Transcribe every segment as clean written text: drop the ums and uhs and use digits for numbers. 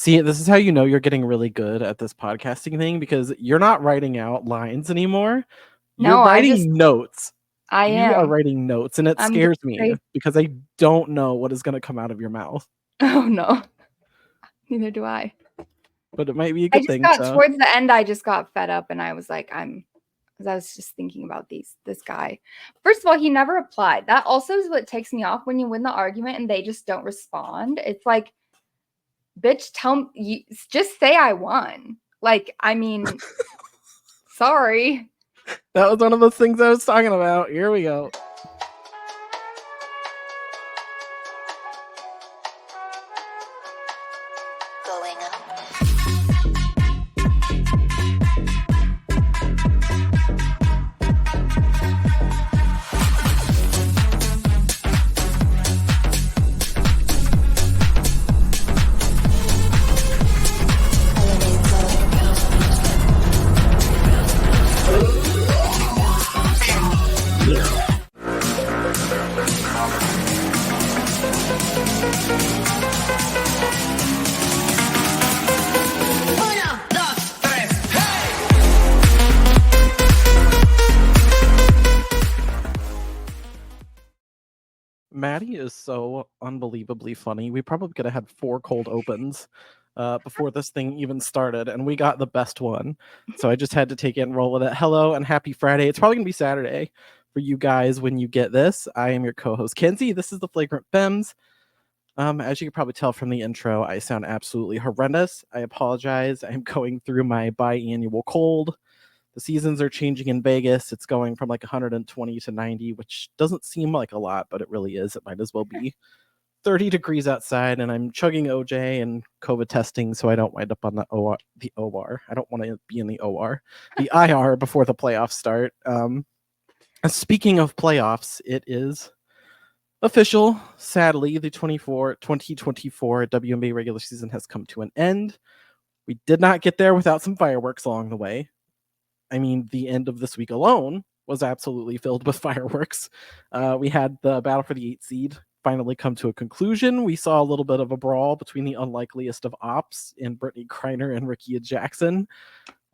See, this is how you know you're getting really good at this podcasting thing because you're not writing out lines anymore. You're No, writing notes. I You are am. writing notes, and it I'm getting scares me crazy. because I don't know what is going to come out of your mouth. Oh no, neither do I. But it might be a I good just thing. got So towards the end. I just got fed up, and I was like, because I was just thinking about this guy. First of all, he never replied. That also is what takes me off when you win the argument and they just don't respond. It's like, bitch, just say I won. Like, I mean, sorry. that was one of those things I was talking about. Here we go. Going up. Maddy is so unbelievably funny. We probably could have had 4 cold opens before this thing even started, and we got the best one. So I just had to take it and roll with it. Hello and happy Friday. It's probably going to be Saturday for you guys when you get this. I am your co-host, Kenzie. This is the Flagrant Femmes. As you can probably tell from the intro, I sound absolutely horrendous. I apologize. I'm going through my biannual cold. The seasons are changing in Vegas. It's going from like 120 to 90, which doesn't seem like a lot, but it really is. It might as well be 30 degrees outside, and I'm chugging OJ and COVID testing so I don't wind up on the OR. I don't want to be in the OR. The IR before the playoffs start. Speaking of playoffs, it is official. Sadly, the 2024 WNBA regular season has come to an end. We did not get there without some fireworks along the way. I mean, the end of this week alone was absolutely filled with fireworks. We had the battle for the 8th seed finally come to a conclusion. We saw a little bit of a brawl between the unlikeliest of ops in Brittany Griner and Rickea Jackson.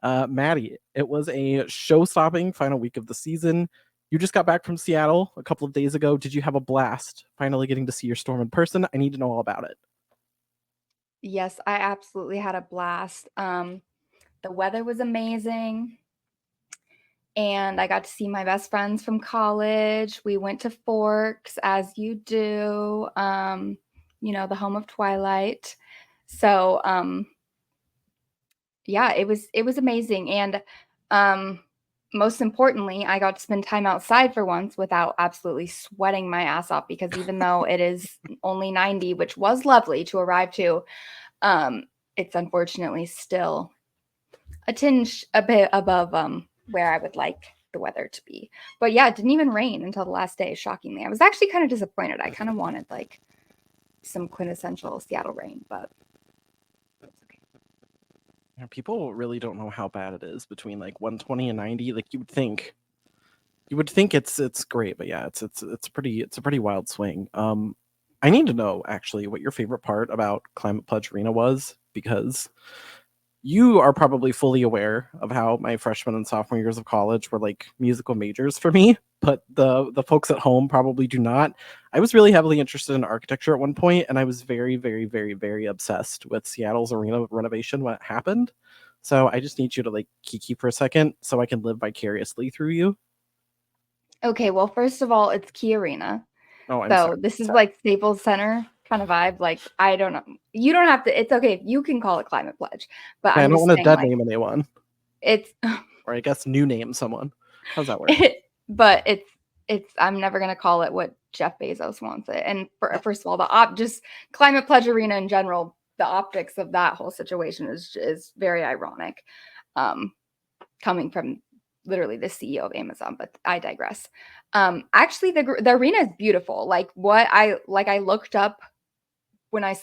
Maddy, it was a show-stopping final week of the season. You just got back from Seattle a couple of days ago. Did you have a blast finally getting to see your Storm in person? I need to know all about it. Yes, I absolutely had a blast. The weather was amazing. And I got to see my best friends from college. We went to Forks, as you do, the home of Twilight. So, yeah, it was amazing. And most importantly, I got to spend time outside for once without absolutely sweating my ass off, because even though it is only 90, which was lovely to arrive to, it's unfortunately still a bit above where I would like the weather to be. But yeah, it didn't even rain until the last day, shockingly. I was actually kind of disappointed. I kind of wanted like some quintessential Seattle rain, but it's okay. Yeah, people really don't know how bad it is between like 120 and 90. Like you would think it's great, but yeah, it's a pretty wild swing. I need to know actually what your favorite part about Climate Pledge Arena was, because you are probably fully aware of how my freshman and sophomore years of college were like musical majors for me, but the folks at home probably do not. I was really heavily interested in architecture at one point, and I was very, very, very, very obsessed with Seattle's arena renovation when it happened. So I just need you to like kiki for a second so I can live vicariously through you. Okay, well, first of all, it's Key Arena. Oh, I'm So sorry. this is like Staples Center kind of vibe. Like, I don't know. You don't have to. It's okay. You can call it Climate Pledge. But Yeah, I I'm don't just want to saying, dead like, name anyone, it's or I guess new name someone. How's that work? but I'm never gonna call it what Jeff Bezos wants it. And first of all, just Climate Pledge Arena in general, the optics of that whole situation is very ironic, coming from literally the CEO of Amazon. But I digress. Actually, the arena is beautiful. Like I looked up when I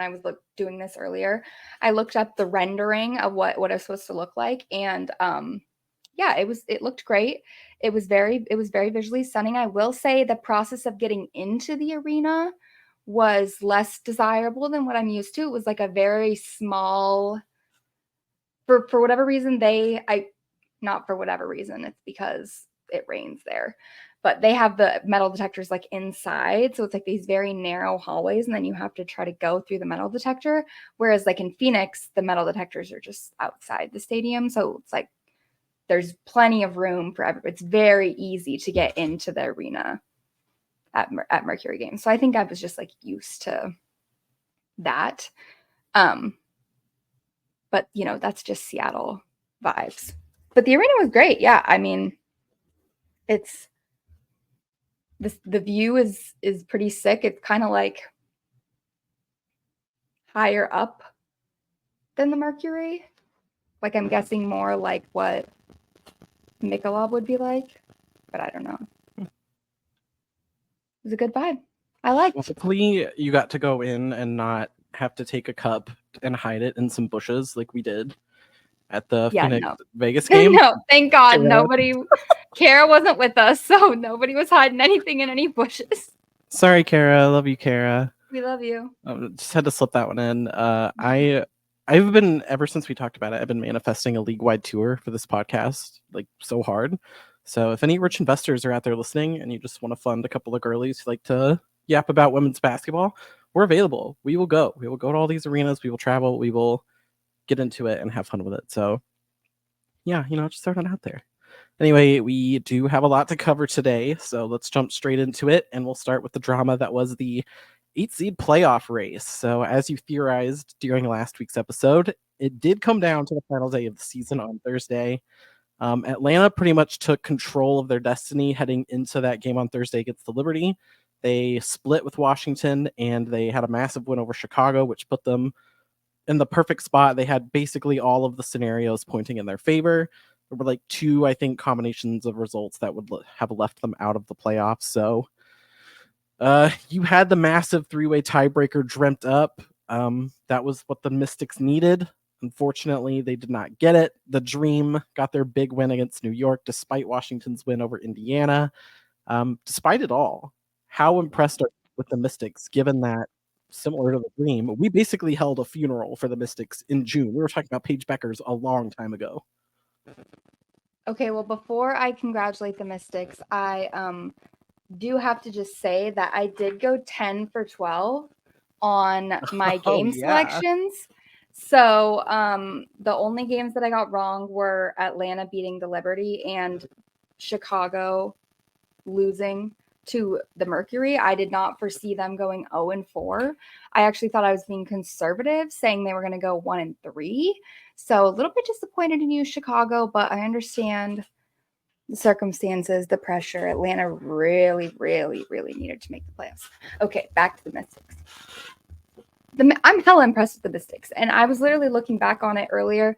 was doing this earlier. I looked up the rendering of what it was supposed to look like, and yeah, it looked great. It was very visually stunning. I will say the process of getting into the arena was less desirable than what I'm used to. It was like a very small, for whatever reason, not for whatever reason, it's because it rains there. But they have the metal detectors like inside. So it's like these very narrow hallways, and then you have to try to go through the metal detector. Whereas like in Phoenix, the metal detectors are just outside the stadium. So it's like there's plenty of room for everyone. It's very easy to get into the arena at Mercury Games. So I think I was just like used to that. But that's just Seattle vibes. But the arena was great. Yeah, I mean, it's the view is pretty sick. It's kind of like higher up than the Mercury. Like I'm guessing more like what Michelob would be like, but I don't know. It was a good vibe. I liked. Well, hopefully you got to go in and not have to take a cup and hide it in some bushes like we did at the Phoenix Vegas game. No, thank God nobody. Kara wasn't with us, so nobody was hiding anything in any bushes. Sorry, Kara. I love you, Kara. We love you. Just had to slip that one in. I've been, ever since we talked about it, I've been manifesting a league-wide tour for this podcast, like so hard. So if any rich investors are out there listening and you just want to fund a couple of girlies who like to yap about women's basketball, we're available. We will go. We will go to all these arenas. We will travel. We will get into it and have fun with it. So yeah, just throw it out there. Anyway, we do have a lot to cover today, so let's jump straight into it, and we'll start with the drama that was the 8 seed playoff race. So as you theorized during last week's episode, it did come down to the final day of the season on Thursday. Atlanta pretty much took control of their destiny heading into that game on Thursday against the Liberty. They split with Washington, and they had a massive win over Chicago, which put them in the perfect spot. They had basically all of the scenarios pointing in their favor. There were like 2, I think, combinations of results that would have left them out of the playoffs. So you had the massive 3-way tiebreaker dreamt up. That was what the Mystics needed. Unfortunately, they did not get it. The Dream got their big win against New York, despite Washington's win over Indiana. Despite it all, how impressed are you with the Mystics, given that, similar to the Dream, we basically held a funeral for the Mystics in June. We were talking about Paige Beckers a long time ago. Okay, well, before I congratulate the Mystics, I do have to just say that I did go 10 for 12 on my game selections. So the only games that I got wrong were Atlanta beating the Liberty and Chicago losing to the Mercury. I did not foresee them going 0-4. I actually thought I was being conservative, saying they were going to go 1-3. So a little bit disappointed in you, Chicago, but I understand the circumstances, the pressure. Atlanta really, really, really needed to make the playoffs. Okay, back to the Mystics. I'm hella impressed with the Mystics, and I was literally looking back on it earlier.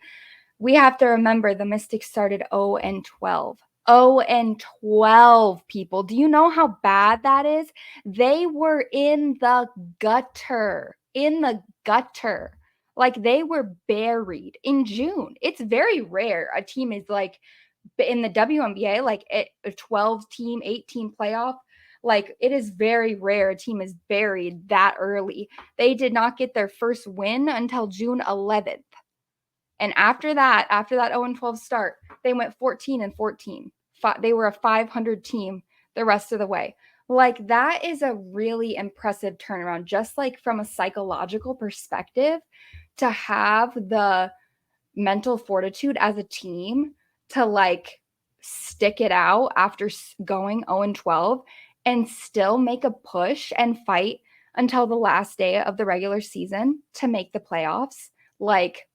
We have to remember the Mystics started 0-12. 0-12, people. Do you know how bad that is? They were in the gutter. Like they were buried in June. It's very rare a team is like in the WNBA, like a 12 team, 8 team playoff. Like it is very rare a team is buried that early. They did not get their first win until June 11th. And after that 0-12 start, they went 14-14. They were a 500 team the rest of the way. Like that is a really impressive turnaround, just like from a psychological perspective, to have the mental fortitude as a team to like stick it out after going 0-12 and still make a push and fight until the last day of the regular season to make the playoffs. Like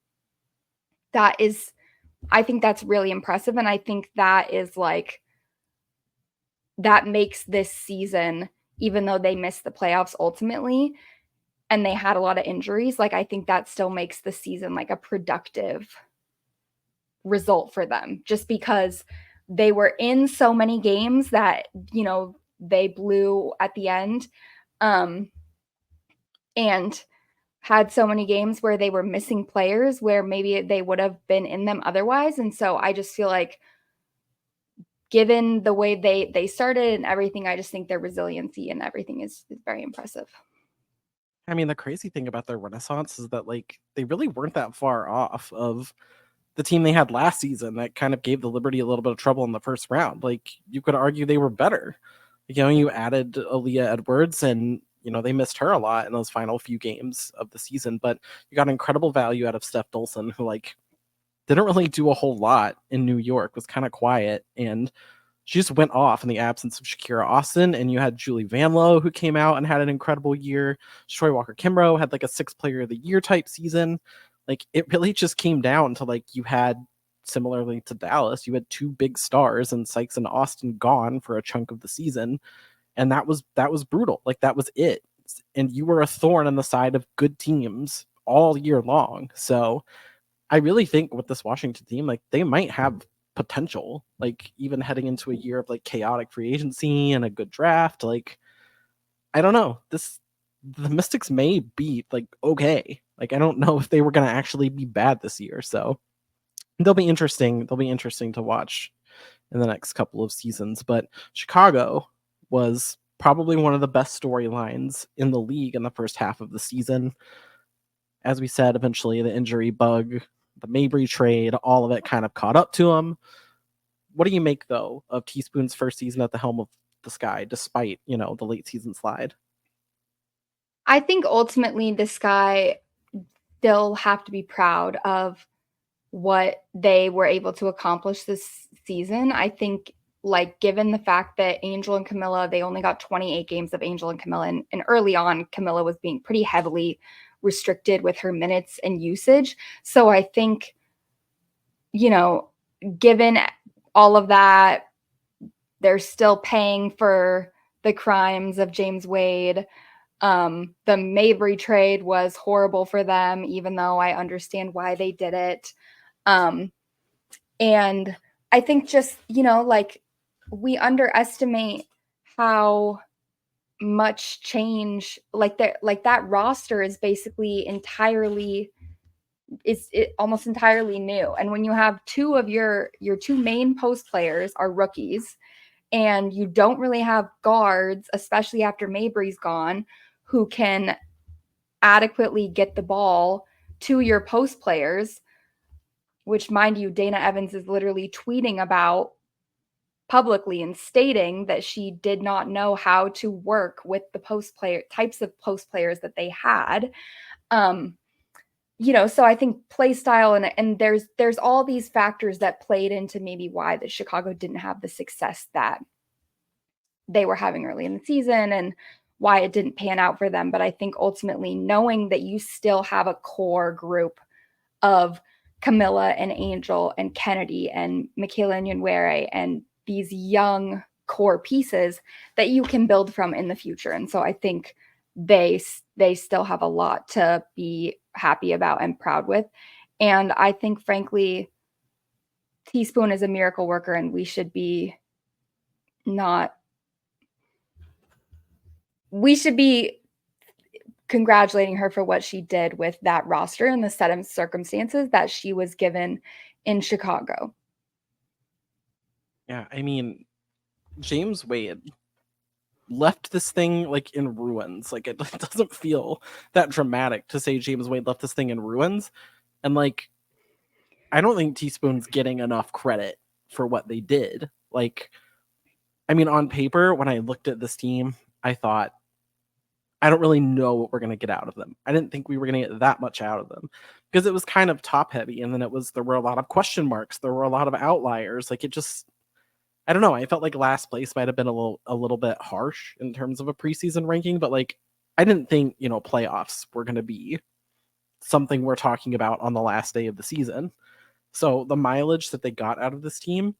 I think that's really impressive. And I think that is like, that makes this season, even though they missed the playoffs ultimately, and they had a lot of injuries, like I think that still makes the season like a productive result for them, just because they were in so many games that, they blew at the end. And had so many games where they were missing players where maybe they would have been in them otherwise. And so I just feel like, given the way they started and everything, I just think their resiliency and everything is very impressive. I mean, the crazy thing about their renaissance is that like they really weren't that far off of the team they had last season that kind of gave the Liberty a little bit of trouble in the first round. Like you could argue they were better. You know, you added Aaliyah Edwards and you know they missed her a lot in those final few games of the season, but you got incredible value out of Steph Dolson, who like didn't really do a whole lot in New York, was kind of quiet, and she just went off in the absence of Shakira Austin. And you had Julie Vanlo, who came out and had an incredible year. Troy Walker Kimbrough had like a sixth player of the year type season. Like it really just came down to like you had, similarly to Dallas, you had two big stars and Sykes and Austin gone for a chunk of the season. And that was brutal. Like that was it. And you were a thorn on the side of good teams all year long. So I really think with this Washington team, like they might have potential, like even heading into a year of like chaotic free agency and a good draft. Like, I don't know. The Mystics may be like okay. Like I don't know if they were gonna actually be bad this year. So they'll be interesting. They'll be interesting to watch in the next couple of seasons. But Chicago was probably one of the best storylines in the league in the first half of the season. As we said, eventually the injury bug, the Mabry trade, all of it kind of caught up to him. What do you make though of Teaspoon's first season at the helm of the Sky, despite the late season slide? I think ultimately the Sky still have to be proud of what they were able to accomplish this season. I think, like, given the fact that Angel and Camilla, they only got 28 games of Angel and Camilla, and early on, Camilla was being pretty heavily restricted with her minutes and usage. So I think, given all of that, they're still paying for the crimes of James Wade. The Mabry trade was horrible for them, even though I understand why they did it. And I think just, like we underestimate how much change, like that roster is basically entirely almost entirely new. And when you have two of your two main post players are rookies, and you don't really have guards, especially after Mabry's gone, who can adequately get the ball to your post players, which, mind you, Dana Evans is literally tweeting about publicly and stating that she did not know how to work with the post player types of post players that they had. So I think play style and there's all these factors that played into maybe why the Chicago didn't have the success that they were having early in the season and why it didn't pan out for them. But I think ultimately knowing that you still have a core group of Camilla and Angel and Kennedy and Michaela and Yanwere and these young core pieces that you can build from in the future. And so I think they still have a lot to be happy about and proud with. And I think, frankly, Teaspoon is a miracle worker, and we should be congratulating her for what she did with that roster and the set of circumstances that she was given in Chicago. Yeah, I mean, James Wade left this thing like in ruins. Like it doesn't feel that dramatic to say James Wade left this thing in ruins. And like I don't think Teaspoon's getting enough credit for what they did. Like, I mean, on paper, when I looked at this team, I thought, I don't really know what we're going to get out of them. I didn't think we were going to get that much out of them because it was kind of top heavy. And then there were a lot of question marks. There were a lot of outliers. Like it just, I don't know. I felt like last place might have been a little bit harsh in terms of a preseason ranking, but like, I didn't think, playoffs were going to be something we're talking about on the last day of the season. So the mileage that they got out of this team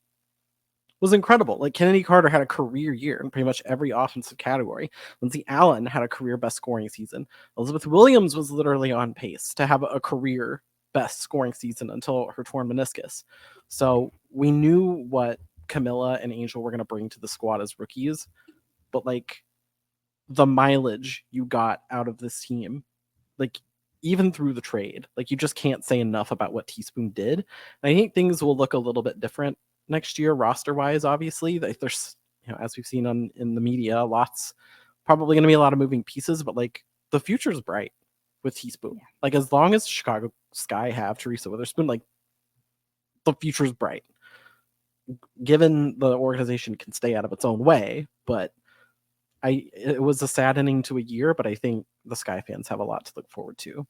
was incredible. Like Kennedy Carter had a career year in pretty much every offensive category. Lindsey Allen had a career best scoring season. Elizabeth Williams was literally on pace to have a career best scoring season until her torn meniscus. So we knew what Camilla and Angel were going to bring to the squad as rookies, but like the mileage you got out of this team, like even through the trade, like you just can't say enough about what Teaspoon did. And I think things will look a little bit different next year roster wise. Obviously there's as we've seen in the media, probably going to be a lot of moving pieces, but like the future's bright with Teaspoon. Yeah. Like, as long as Chicago Sky have Teresa Witherspoon, like, the future's bright. Given the organization can stay out of its own way, but it was a sad ending to a year, but I think the Sky fans have a lot to look forward to.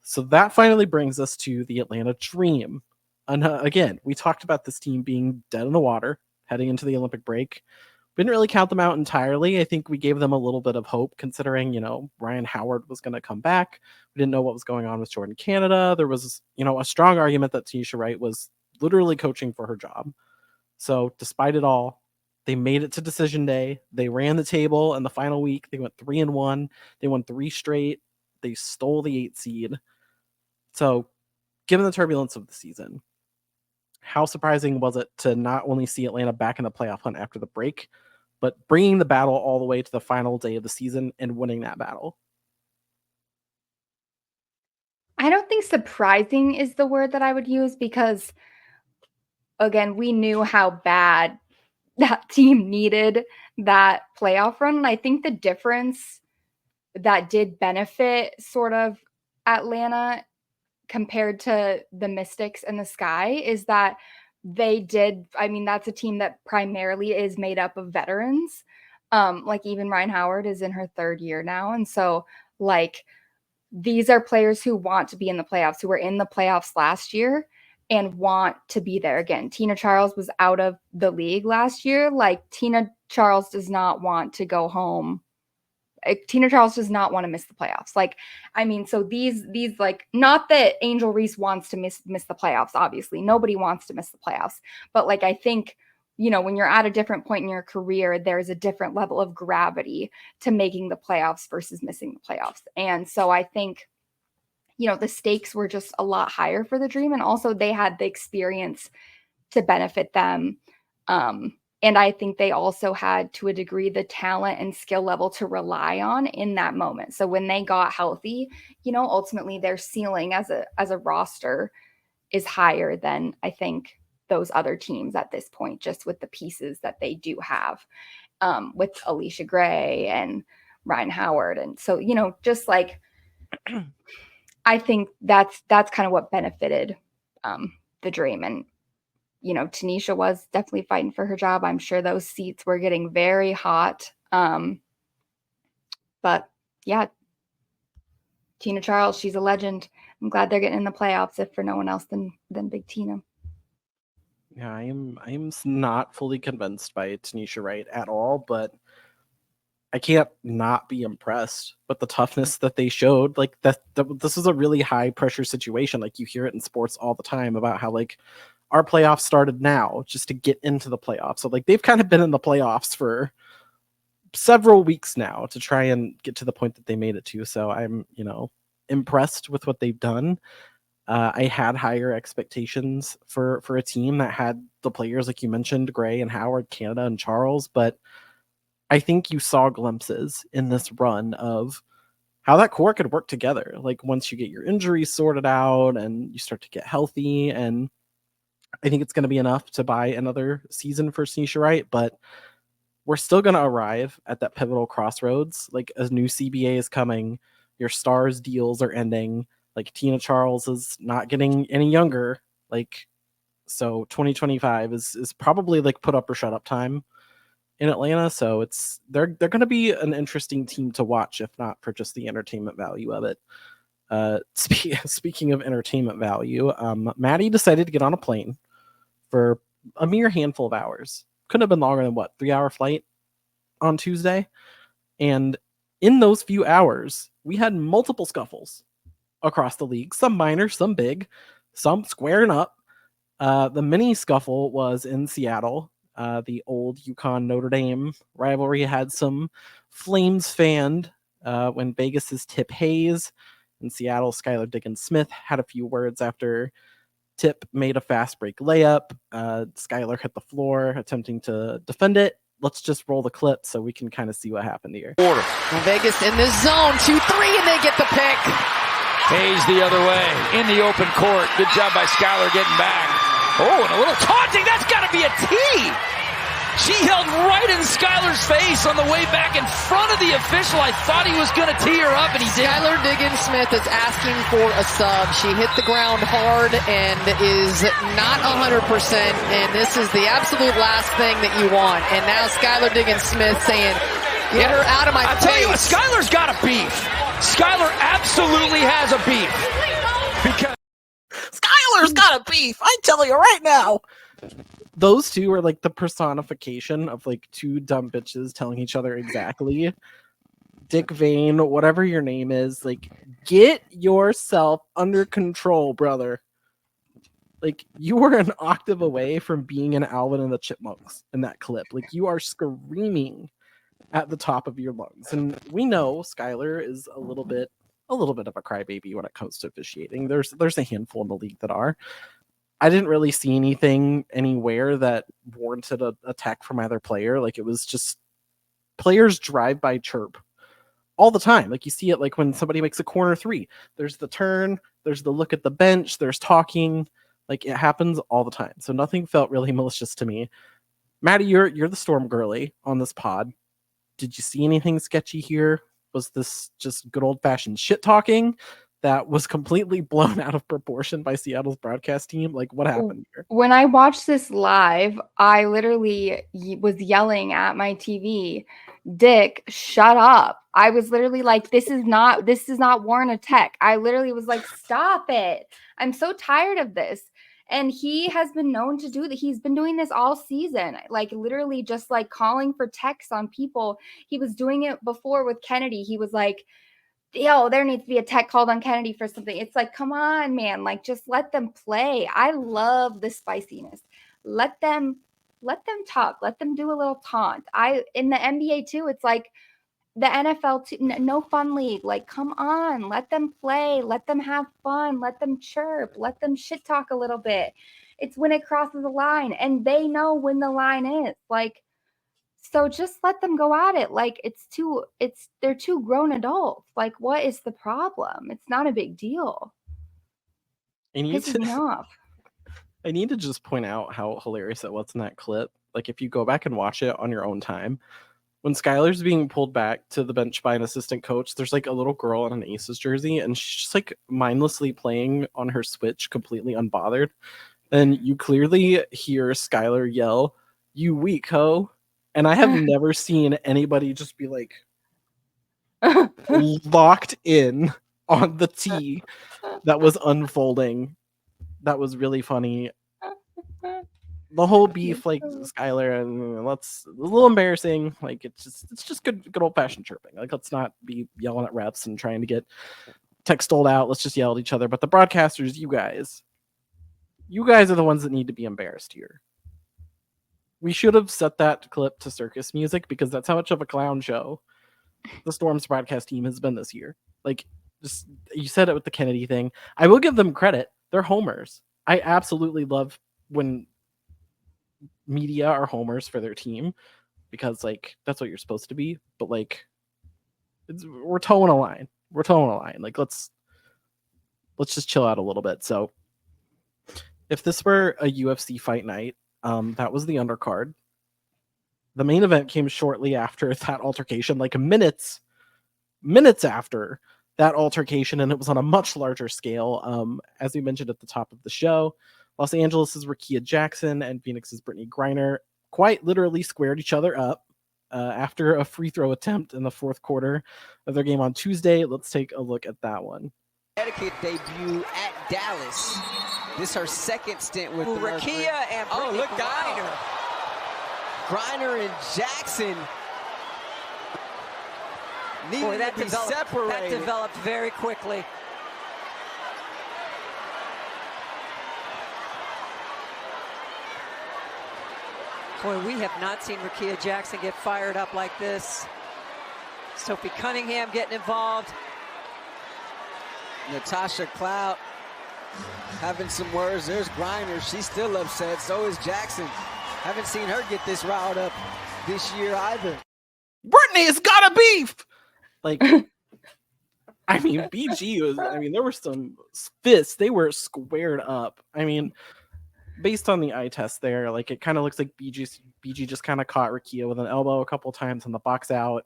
So that finally brings us to the Atlanta Dream. And again, we talked about this team being dead in the water heading into the Olympic break. We didn't really count them out entirely. I think we gave them a little bit of hope, considering, Ryan Howard was going to come back. We didn't know what was going on with Jordan Canada. There was, a strong argument that Tanisha Wright was literally coaching for her job. So despite it all, they made it to decision day. They ran the table in the final week. They went 3-1. They won 3 straight. They stole the 8 seed. So given the turbulence of the season, how surprising was it to not only see Atlanta back in the playoff hunt after the break, but bringing the battle all the way to the final day of the season and winning that battle? I don't think surprising is the word that I would use, because, again, we knew how bad that team needed that playoff run. And I think the difference that did benefit sort of Atlanta compared to the Mystics and the Sky is that that's a team that primarily is made up of veterans. Like, even Ryan Howard is in her 3rd year now. And so, like, these are players who want to be in the playoffs, who were in the playoffs last year and want to be there again. Tina Charles was out of the league last year. Like, Tina Charles does not want to go home. Tina Charles does not want to miss the playoffs. So these like, not that Angel Reese wants to miss the playoffs. Obviously, nobody wants to miss the playoffs. But, like, I think, when you're at a different point in your career, there's a different level of gravity to making the playoffs versus missing the playoffs. And so I think, the stakes were just a lot higher for the Dream. And also they had the experience to benefit them. And I think they also had, to a degree, the talent and skill level to rely on in that moment. So when they got healthy, ultimately their ceiling as a roster is higher than, I think, those other teams at this point, just with the pieces that they do have, with Alicia Gray and Ryan Howard. And so, just like, I think that's kind of what benefited the Dream. And, Tanisha was definitely fighting for her job. I'm sure those seats were getting very hot. But yeah, Tina Charles, she's a legend. I'm glad they're getting in the playoffs, if for no one else than Big Tina. Yeah, I'm not fully convinced by Tanisha Wright at all, but I can't not be impressed with the toughness that they showed. Like, this is a really high pressure situation. Like, you hear it in sports all the time about how, like, our playoffs started now just to get into the playoffs. So, like, they've kind of been in the playoffs for several weeks now to try and get to the point that they made it to. So I'm, impressed with what they've done. I had higher expectations for a team that had the players, like you mentioned, Gray and Howard, Canada and Charles, but I think you saw glimpses in this run of how that core could work together. Like, once you get your injuries sorted out and you start to get healthy, and I think it's going to be enough to buy another season for Tanisha Wright, but we're still going to arrive at that pivotal crossroads. Like, a new CBA is coming, your stars deals are ending, like, Tina Charles is not getting any younger. Like, so 2025 is probably, like, put up or shut up time in Atlanta. So they're going to be an interesting team to watch, if not for just the entertainment value of it. Speaking of entertainment value, Maddy decided to get on a plane for a mere handful of hours. Couldn't have been longer than 3-hour flight on Tuesday. And in those few hours, we had multiple scuffles across the league, some minor, some big, some squaring up. The mini scuffle was in Seattle. The old UConn Notre Dame rivalry had some flames fanned when Vegas's Tip Hayes and Seattle's Skylar Diggins-Smith had a few words after Tip made a fast break layup. Skylar hit the floor attempting to defend it. Let's just roll the clip so we can kind of see what happened here. Vegas in the zone, 2-3, and they get the pick. Hayes the other way, in the open court. Good job by Skylar getting back. Oh, and a little taunting. That's got to be a tee. She held right in Skylar's face on the way back in front of the official. I thought he was going to tee her up, and he did. Skylar Diggins-Smith is asking for a sub. She hit the ground hard and is not 100%, and this is the absolute last thing that you want. And now Skylar Diggins-Smith saying, get her out of my face. I tell you what, Skylar's got a beef. Skylar absolutely has a beef. Because Skylar's got a beef. I tell you right now. Those two are like the personification of like two dumb bitches telling each other exactly. Dick Vane, whatever your name is, like, get yourself under control, brother. Like, you were an octave away from being an Alvin and the Chipmunks in that clip. Like, you are screaming at the top of your lungs. And we know Skylar is a little bit of a crybaby when it comes to officiating. There's a handful in the league that are. I didn't really see anything anywhere that warranted a attack from either player. Like, it was just players drive by chirp all the time. Like, you see it like when somebody makes a corner three. There's the turn, there's the look at the bench, there's talking. Like, it happens all the time. So nothing felt really malicious to me. Maddy, you're the Storm girly on this pod. Did you see anything sketchy here? Was this just good old-fashioned shit talking that was completely blown out of proportion by Seattle's broadcast team? Like, what happened here? When I watched this live, I literally was yelling at my TV, Dick, shut up. I was literally like, this is not warrant a tech. I literally was like, stop it. I'm so tired of this. And he has been known to do that. He's been doing this all season, like literally just like calling for techs on people. He was doing it before with Kennedy. He was like, yo, there needs to be a tech called on Kennedy for something. It's like, come on, man. Like, just let them play. I love the spiciness. Let them talk. Let them do a little taunt. In the NBA too, it's like the NFL too, no fun league. Like, come on, let them play. Let them have fun. Let them chirp. Let them shit talk a little bit. It's when it crosses the line, and they know when the line is. Like, so just let them go at it. Like, they're two grown adults. Like, what is the problem? It's not a big deal. Pisses me off. I need to just point out how hilarious it was in that clip. Like, if you go back and watch it on your own time, when Skylar's being pulled back to the bench by an assistant coach, there's like a little girl in an Aces jersey, and she's just like mindlessly playing on her Switch, completely unbothered. And you clearly hear Skylar yell, "You weak hoe." And I have never seen anybody just be like locked in on the tea that was unfolding. That was really funny. The whole beef, like Skylar, and it's a little embarrassing. Like, it's just good old fashioned chirping. Like, let's not be yelling at refs and trying to get tech stoled out. Let's just yell at each other. But the broadcasters, you guys are the ones that need to be embarrassed here. We should have set that clip to circus music, because that's how much of a clown show the Storm's broadcast team has been this year. Like, just, you said it with the Kennedy thing. I will give them credit. They're homers. I absolutely love when media are homers for their team, because like that's what you're supposed to be. But like, we're towing a line. Like, let's just chill out a little bit. So if this were a UFC fight night, that was the undercard. The main event came shortly after that altercation, like minutes after that altercation, and it was on a much larger scale. As we mentioned at the top of the show, Los Angeles' Rakia Jackson and Phoenix's Brittany Griner quite literally squared each other up after a free throw attempt in the fourth quarter of their game on Tuesday. Let's take a look at that one. Connecticut debut at Dallas. This is her second stint with the Rakia and Brittany look, Griner. Griner and Jackson needed to be separated. That developed very quickly. Boy, we have not seen Rakia Jackson get fired up like this. Sophie Cunningham getting involved. Natasha Cloud having some words. There's Griner. She's still upset. So is Jackson. Haven't seen her get this riled up this year either. Brittany has got a beef. Like, I mean, BG was, there were some fists. They were squared up. I mean, based on the eye test there, like it kind of looks like BG just kind of caught Rakia with an elbow a couple times on the box out,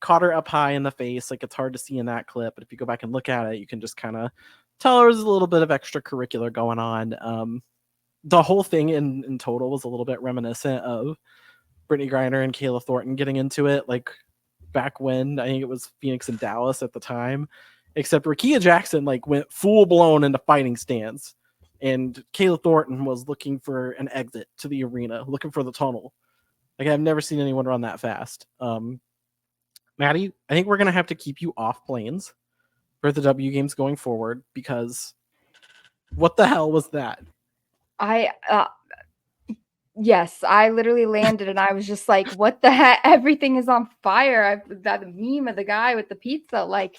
caught her up high in the face. Like it's hard to see in that clip, but if you go back and look at it, you can just kind of tell there was a little bit of extracurricular going on. The whole thing in total was a little bit reminiscent of Brittany Griner and Kayla Thornton getting into it, like back when I think it was Phoenix and Dallas at the time, except Rakia Jackson like went full blown into fighting stance, and Kayla Thornton was looking for an exit to the arena, looking for the tunnel. Like I've never seen anyone run that fast. Maddy, I think we're gonna have to keep you off planes for the W games going forward, because what the hell was that? Yes, I literally landed and I was just like, what the heck? Everything is on fire. That meme of the guy with the pizza, like,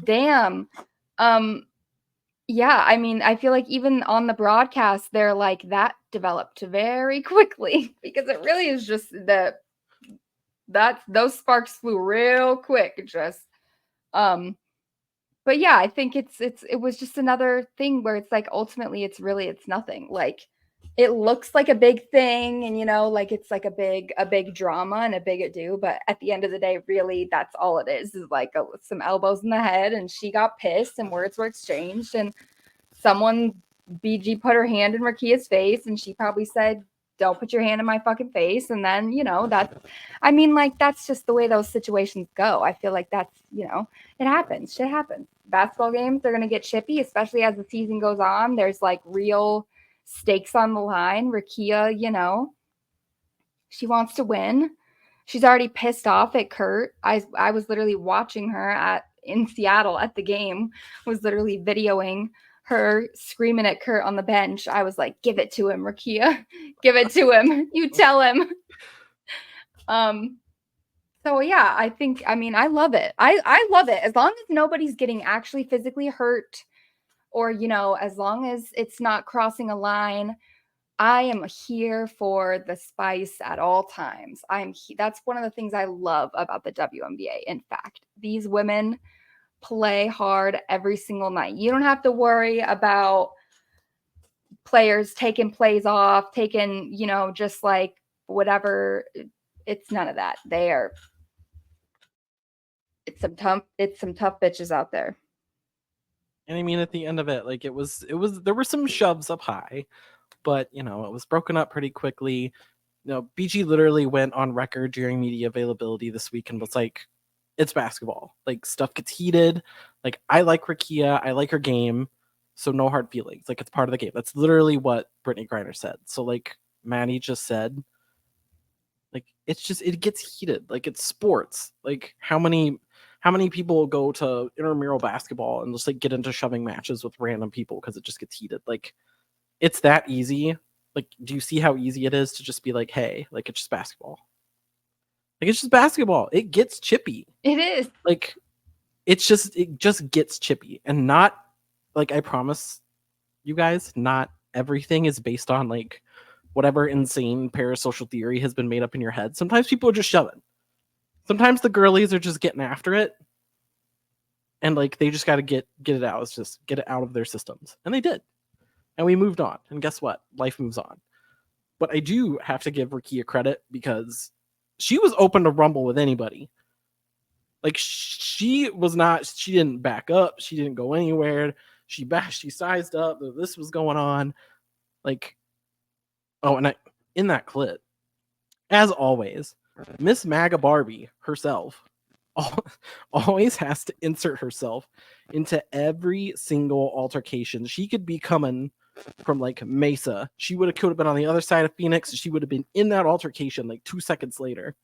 damn. Yeah, I mean, I feel like even on the broadcast, they're like, that developed very quickly because it really is just those sparks flew real quick. Just, but yeah, I think it was just another thing where it's like, ultimately, it's nothing. Like, it looks like a big thing, and like it's like a big drama and a big ado, but at the end of the day, really, that's all it is like some elbows in the head, and she got pissed and words were exchanged, and BG put her hand in Rakia's face, and she probably said, don't put your hand in my fucking face. And then, that's just the way those situations go. I feel like that's, it happens. Shit happens. Basketball games, they're going to get chippy, especially as the season goes on. There's like real stakes on the line. Rakia, she wants to win. She's already pissed off at Kurt. I was literally watching her in Seattle at the game, was literally videoing her screaming at Kurt on the bench. I was like, give it to him, Rakia. Give it to him. You tell him. So yeah, I love it. I love it. As long as nobody's getting actually physically hurt, or, as long as it's not crossing a line, I am here for the spice at all times. That's one of the things I love about the WNBA. In fact, these women play hard every single night. You don't have to worry about players taking plays off, just like whatever. It's none of that. It's some tough bitches out there. And I mean, at the end of it, like it was there were some shoves up high, but it was broken up pretty quickly. BG literally went on record during media availability this week and was like, it's basketball. Like, stuff gets heated. Like, I like Rakia. I like her game. So no hard feelings. Like, it's part of the game. That's literally what Brittany Griner said. So, like, Maddy just said, like, it gets heated. Like, it's sports. Like, how many people go to intramural basketball and just, like, get into shoving matches with random people because it just gets heated? Like, it's that easy. Like, do you see how easy it is to just be like, hey, like, it's just basketball? Like, it's just basketball. It gets chippy. It is. Like, it just gets chippy. And not, like, I promise you guys, not everything is based on, like, whatever insane parasocial theory has been made up in your head. Sometimes people are just shoving. Sometimes the girlies are just getting after it. And, like, they just got to get it out. It's just get it out of their systems. And they did. And we moved on. And guess what? Life moves on. But I do have to give Rakia credit, because she was open to rumble with anybody. Like, she didn't back up. She didn't go anywhere. She sized up that this was going on. Like, and in that clip, as always, Miss MAGA Barbie herself always has to insert herself into every single altercation. She could be coming from, like, Mesa. She could have been on the other side of Phoenix. She would have been in that altercation like 2 seconds later.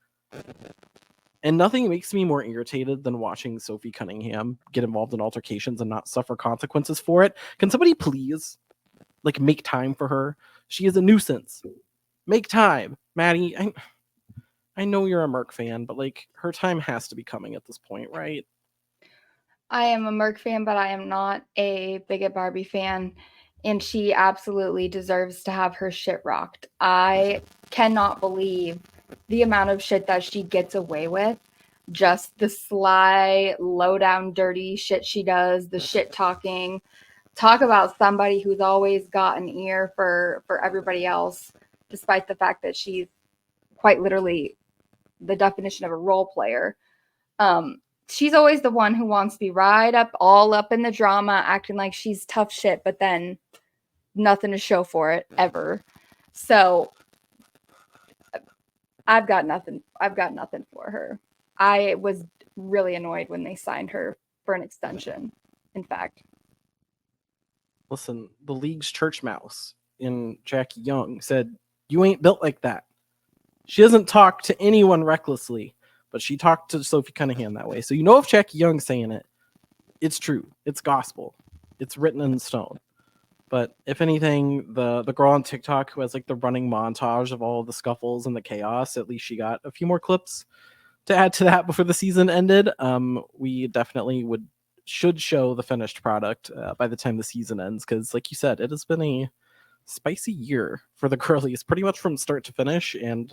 And nothing makes me more irritated than watching Sophie Cunningham get involved in altercations and not suffer consequences for it. Can somebody please, like, make time for her? She is a nuisance. Make time. Maddy, I know you're a Merc fan, but, like, her time has to be coming at this point, right? I am a Merc fan, but I am not a Bigot Barbie fan. And she absolutely deserves to have her shit rocked. I cannot believe the amount of shit that she gets away with. Just the sly, low down, dirty shit she does, the shit talking. talk about somebody who's always got an ear for everybody else, despite the fact that she's quite literally the definition of a role player. She's always the one who wants to be all up in the drama, acting like she's tough shit, but then nothing to show for it ever. So I've got nothing for her. I was really annoyed when they signed her for an extension, in fact. Listen, the league's church mouse in Jackie Young said, "You ain't built like that." She doesn't talk to anyone recklessly, but she talked to Sophie Cunningham that way. So if Jackie Young's saying it, it's true. It's gospel. It's written in stone. But if anything, the girl on TikTok who has like the running montage of all of the scuffles and the chaos, at least she got a few more clips to add to that before the season ended. We definitely should show the finished product by the time the season ends, because like you said, it has been a spicy year for the girlies, pretty much from start to finish. And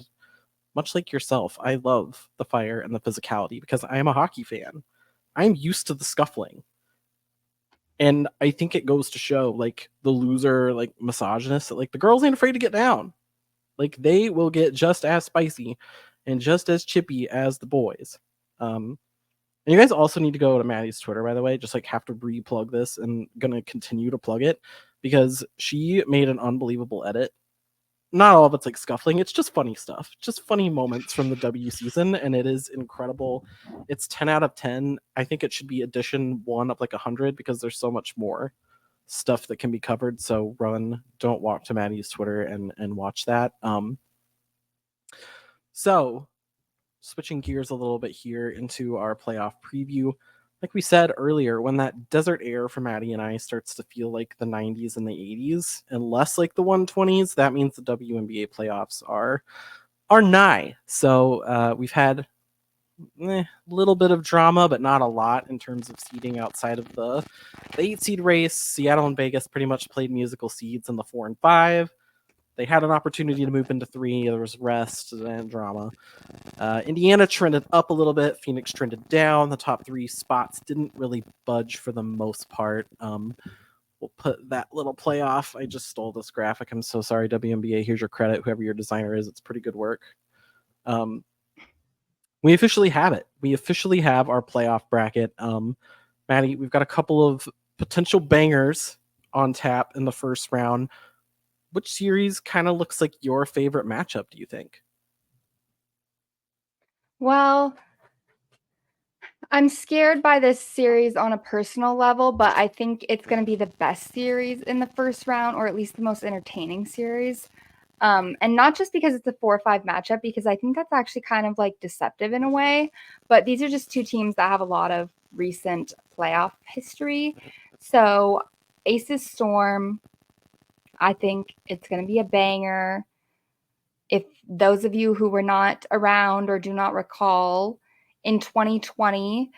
much like yourself, I love the fire and the physicality because I am a hockey fan. I'm used to the scuffling. And I think it goes to show, like, the loser, like, misogynist, that, like, the girls ain't afraid to get down. Like, they will get just as spicy and just as chippy as the boys. And you guys also need to go to Maddy's Twitter, by the way. Just, like, have to re-plug this, and gonna continue to plug it because she made an unbelievable edit. Not all of it's like scuffling, it's just funny stuff, just funny moments from the W season, and it is incredible. It's 10 out of 10. I think it should be edition 1 of like 100 because there's so much more stuff that can be covered. So don't walk to Maddy's Twitter and watch that. So switching gears a little bit here into our playoff preview. Like we said earlier, when that desert air for Maddy and I starts to feel like the 90s and the 80s and less like the 120s, that means the WNBA playoffs are nigh. So we've had a little bit of drama, but not a lot in terms of seeding outside of the 8 seed race. Seattle and Vegas pretty much played musical seeds in the 4 and 5. They had an opportunity to move into 3. There was rest and drama. Indiana trended up a little bit. Phoenix trended down. The top 3 spots didn't really budge for the most part. We'll put that little playoff. I just stole this graphic. I'm so sorry, WNBA. Here's your credit, whoever your designer is. It's pretty good work. We officially have it. We officially have our playoff bracket. Maddy, we've got a couple of potential bangers on tap in the first round. Which series kind of looks like your favorite matchup, do you think? Well, I'm scared by this series on a personal level, but I think it's going to be the best series in the first round, or at least the most entertaining series. And not just because it's a 4-5 matchup, because I think that's actually kind of like deceptive in a way, but these are just 2 teams that have a lot of recent playoff history. So Aces Storm, I think it's going to be a banger. If those of you who were not around or do not recall, in 2020,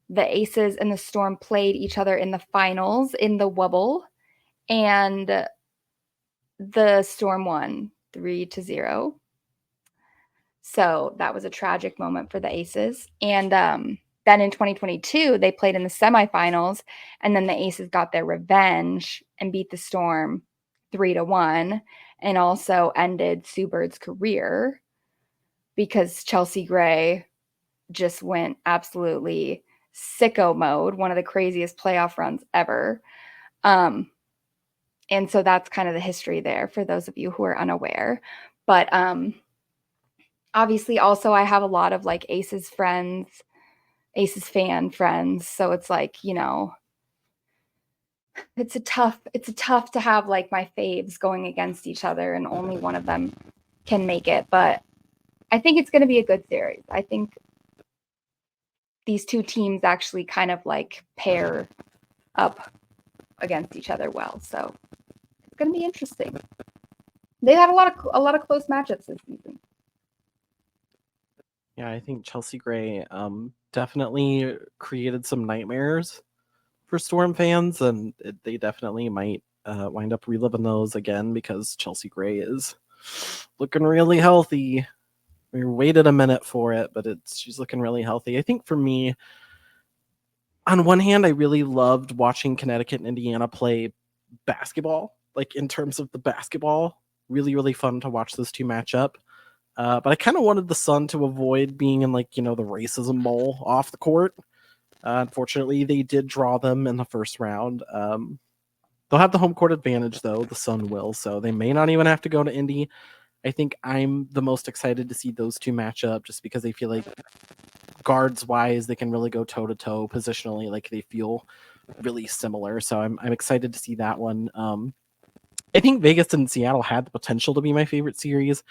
the Aces and the Storm played each other in the finals in the Wubble, and the Storm won 3-0. So that was a tragic moment for the Aces. And then in 2022, they played in the semifinals, and then the Aces got their revenge and beat the Storm 3-1, and also ended Sue Bird's career because Chelsea Gray just went absolutely sicko mode, one of the craziest playoff runs ever. And so that's kind of the history there for those of you who are unaware. But obviously also I have a lot of like Aces fan friends. So it's like, it's a tough to have like my faves going against each other and only one of them can make it. But I think it's going to be a good series. I think these 2 teams actually kind of like pair up against each other well. So it's going to be interesting. They had a lot of close matchups this season. Yeah, I think Chelsea Gray definitely created some nightmares for Storm fans, and they definitely might wind up reliving those again because Chelsea Gray is looking really healthy. We waited a minute for it, but she's looking really healthy. I think for me, on one hand, I really loved watching Connecticut and Indiana play basketball. Like in terms of the basketball, really, really fun to watch those two match up. But I kind of wanted the Sun to avoid being in like, the racism bowl off the court. Unfortunately, they did draw them in the first round. They'll have the home court advantage, though. The Sun will, so they may not even have to go to Indy. I think I'm the most excited to see those two match up just because I feel like guards-wise, they can really go toe-to-toe positionally. Like they feel really similar, so I'm excited to see that one. I think Vegas and Seattle had the potential to be my favorite series.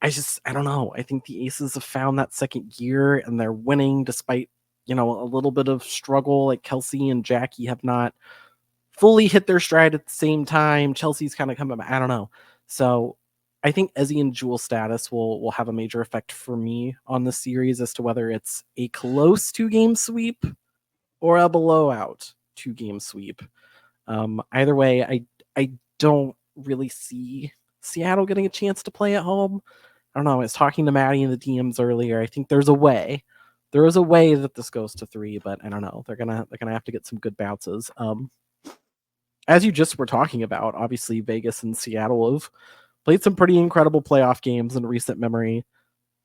I don't know. I think the Aces have found that second gear and they're winning despite, a little bit of struggle. Like Kelsey and Jackie have not fully hit their stride at the same time. Chelsea's kind of coming back. I don't know. So I think Ezzy and Jewel status will have a major effect for me on the series as to whether it's a close 2-game sweep or a blowout 2-game sweep. Either way, I don't really see Seattle getting a chance to play at home. I don't know. I was talking to Maddy in the DMs earlier. I think there's a way. There is a way that this goes to 3, but I don't know. They're gonna have to get some good bounces. As you just were talking about, obviously Vegas and Seattle have played some pretty incredible playoff games in recent memory.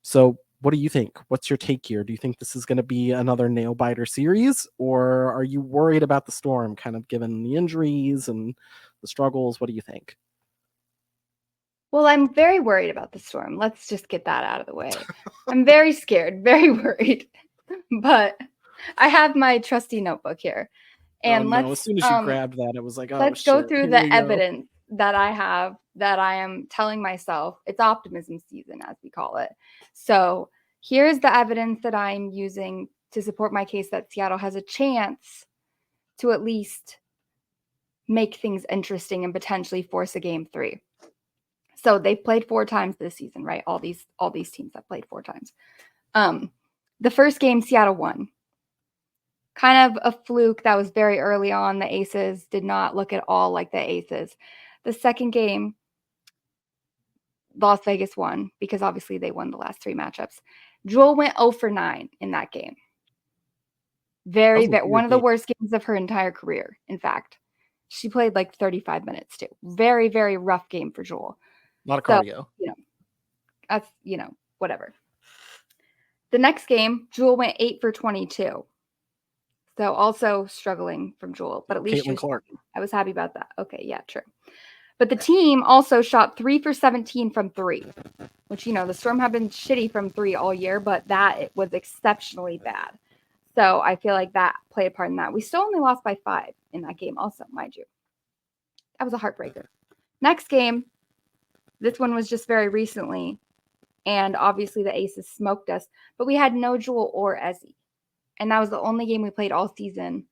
So what do you think? What's your take here? Do you think this is going to be another nail biter series, or are you worried about the Storm, kind of given the injuries and the struggles? What do you think? Well, I'm very worried about the Storm. Let's just get that out of the way. I'm very scared, very worried. But I have my trusty notebook here. And as soon as you grabbed that, it was like, let's go through the evidence that I have that I am telling myself. It's optimism season, as we call it. So here's the evidence that I'm using to support my case that Seattle has a chance to at least make things interesting and potentially force a game 3. So they've played 4 times this season, right? All these teams have played 4 times. The first game, Seattle won. Kind of a fluke that was very early on. The Aces did not look at all like the Aces. The second game, Las Vegas won because obviously they won the last 3 matchups. Jewel went 0 for 9 in that game. Very one of the worst games of her entire career, in fact. She played like 35 minutes too. Very, very rough game for Jewel. A lot of cardio. So, that's, whatever. The next game, Jewel went 8 for 22. So also struggling from Jewel, but at least I was happy about that. Okay, yeah, true. But the team also shot 3 for 17 from 3, which, the Storm have been shitty from 3 all year, but it was exceptionally bad. So I feel like that played a part in that. We still only lost by 5 in that game also, mind you. That was a heartbreaker. Next game, this one was just very recently, and obviously the Aces smoked us, but we had no Jewel or Ezzy. And that was the only game we played all season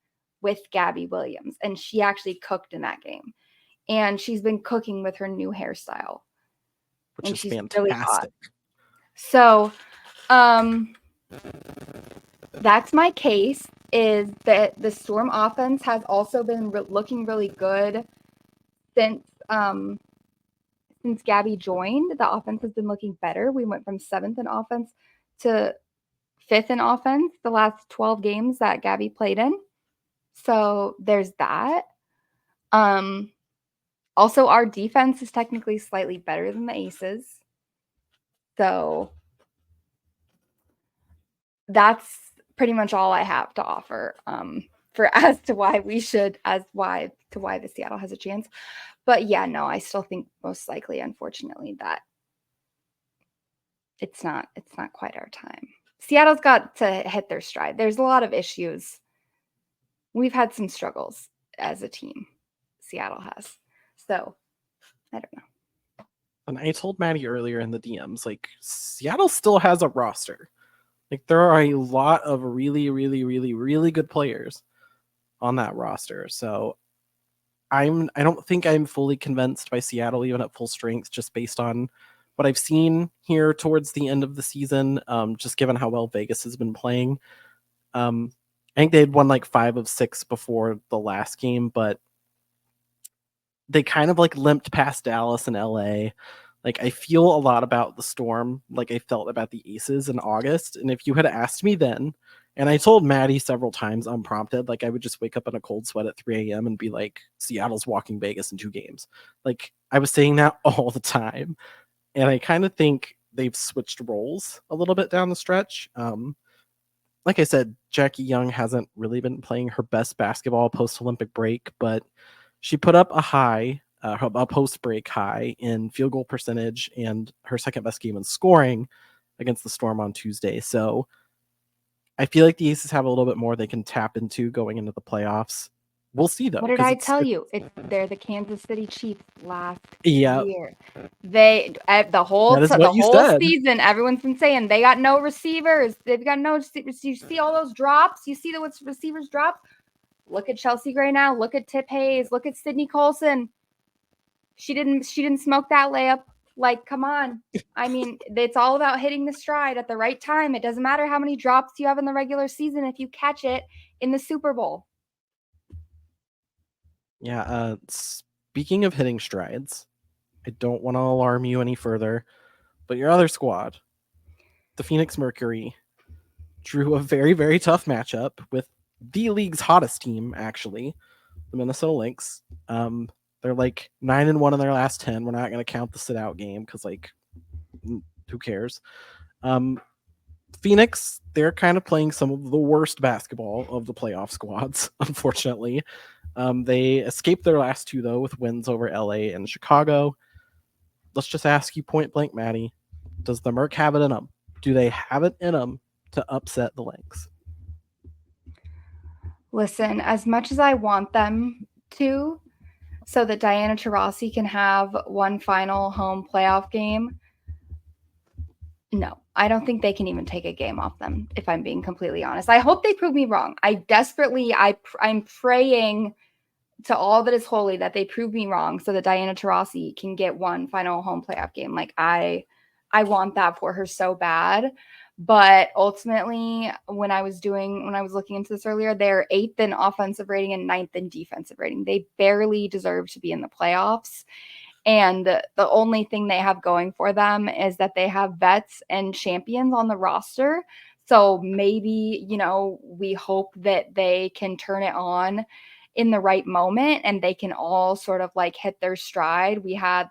with Gabby Williams. And she actually cooked in that game. And she's been cooking with her new hairstyle. Which is she's fantastic. Really hot. So that's my case, is that the Storm offense has also been looking really good since Gabby joined. The offense has been looking better. We went from 7th in offense to 5th in offense the last 12 games that Gabby played in. So there's that. Also, our defense is technically slightly better than the Aces. So that's pretty much all I have to offer as to why the Seattle has a chance. But yeah, no, I still think most likely, unfortunately, that it's not quite our time. Seattle's got to hit their stride. There's a lot of issues. We've had some struggles as a team. Seattle has. So, I don't know. And I told Maddy earlier in the DMs, like, Seattle still has a roster. Like, there are a lot of really, really, really, really good players on that roster. So, I don't think I'm fully convinced by Seattle, even at full strength, just based on what I've seen here towards the end of the season, just given how well Vegas has been playing. I think they had won like 5 of 6 before the last game, but they kind of like limped past Dallas and LA. Like, I feel a lot about the Storm like I felt about the Aces in August. And if you had asked me then, And I told Maddie several times unprompted, like I would just wake up in a cold sweat at 3 a.m. and be like, Seattle's walking Vegas in 2 games. Like I was saying that all the time. And I kind of think they've switched roles a little bit down the stretch. Like I said, Jackie Young hasn't really been playing her best basketball post-Olympic break, but she put up a post-break high in field goal percentage and her second best game in scoring against the Storm on Tuesday. So I feel like the Aces have a little bit more they can tap into going into the playoffs. We'll see though. What did I tell you? They're the Kansas City Chiefs last year. They the whole season, everyone's been saying they got no receivers. They've got no. You see all those drops. You see what's receivers drops. Look at Chelsea Gray now. Look at Tip Hayes. Look at Sydney Colson. She didn't smoke that layup. Like, come on. I mean, it's all about hitting the stride at the right time. It doesn't matter how many drops you have in the regular season if you catch it in the Super Bowl. Yeah, speaking of hitting strides, I don't want to alarm you any further, but your other squad, the Phoenix Mercury, drew a very, very tough matchup with the league's hottest team, actually, the Minnesota Lynx. They're like 9-1 in their last 10. We're not going to count the sit-out game because, like, who cares? Phoenix, they're kind of playing some of the worst basketball of the playoff squads, unfortunately. They escaped their last 2, though, with wins over LA and Chicago. Let's just ask you point blank, Maddie. Does the Merc have it in them? Do they have it in them to upset the Lynx? Listen, as much as I want them to, so that Diana Taurasi can have one final home playoff game, no, I don't think they can even take a game off them, if I'm being completely honest. I hope they prove me wrong. I'm praying to all that is holy that they prove me wrong so that Diana Taurasi can get one final home playoff game. Like I want that for her so bad. But ultimately, when I was looking into this earlier, they're 8th in offensive rating and 9th in defensive rating. They barely deserve to be in the playoffs. And the only thing they have going for them is that they have vets and champions on the roster. So maybe, we hope that they can turn it on in the right moment and they can all sort of like hit their stride. We had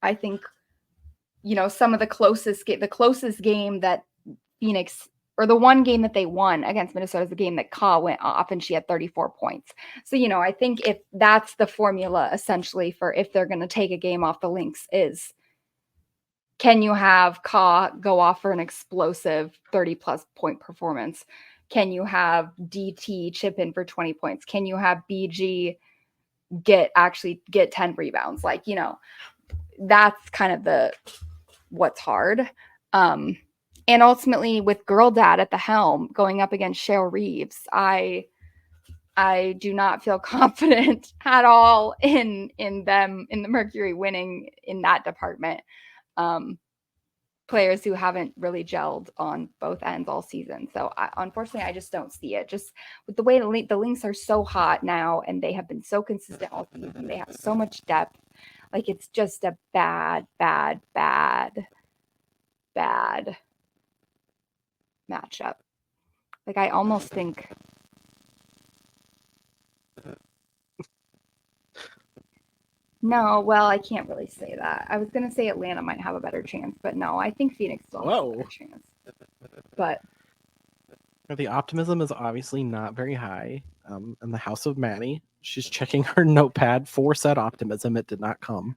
I think, some of the closest game that Phoenix, or the one game that they won against Minnesota, is the game that Ka went off and she had 34 points. So, I think if that's the formula essentially for if they're going to take a game off the Lynx is, can you have Ka go off for an explosive 30+ point performance? Can you have DT chip in for 20 points? Can you have BG get 10 rebounds? That's kind of what's hard. And ultimately, with Girl Dad at the helm going up against Cheryl Reeves, I do not feel confident at all in the Mercury winning in that department. Players who haven't really gelled on both ends all season. So unfortunately, I just don't see it. Just with the way the Lynx are so hot now and they have been so consistent all season. They have so much depth. Like it's just a bad matchup. Like I almost think no, well, I can't really say that. I was gonna say Atlanta might have a better chance, but no, I think Phoenix still has a better chance. But the optimism is obviously not very high in the house of Maddie. She's checking her notepad for said optimism. It did not come.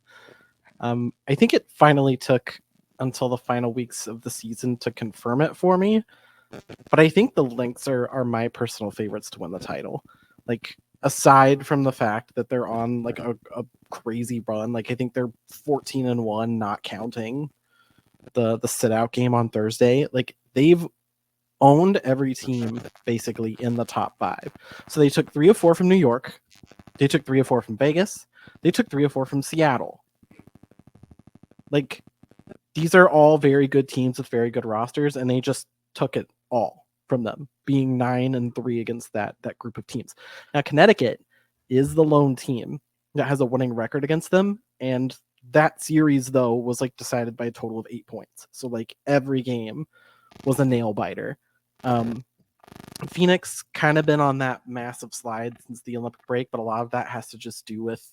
I think it finally took until the final weeks of the season to confirm it for me. But I think the Lynx are my personal favorites to win the title. Like, aside from the fact that they're on like a crazy run, like I think they're 14-1, not counting the sit out game on Thursday. Like they've owned every team basically in the top 5. So they took 3 of 4 from New York. They took 3 of 4 from Vegas. They took 3 of 4 from Seattle. Like, these are all very good teams with very good rosters, and they just took it all from them, being 9-3 against that group of teams. Now, Connecticut is the lone team that has a winning record against them, and that series, though, was like decided by a total of 8 points. So, like, every game was a nail biter. Phoenix kind of been on that massive slide since the Olympic break, but a lot of that has to just do with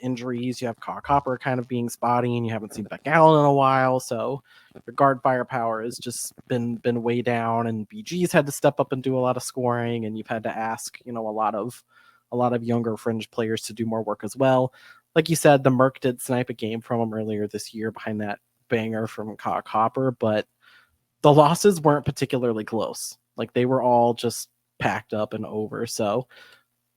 injuries. You have Copper kind of being spotty, and you haven't seen Beck Allen in a while, so your guard firepower has just been way down, and BG's had to step up and do a lot of scoring, and you've had to ask, a lot of younger fringe players to do more work as well. Like you said, the Merc did snipe a game from him earlier this year behind that banger from Copper, but the losses weren't particularly close. Like, they were all just packed up and over. So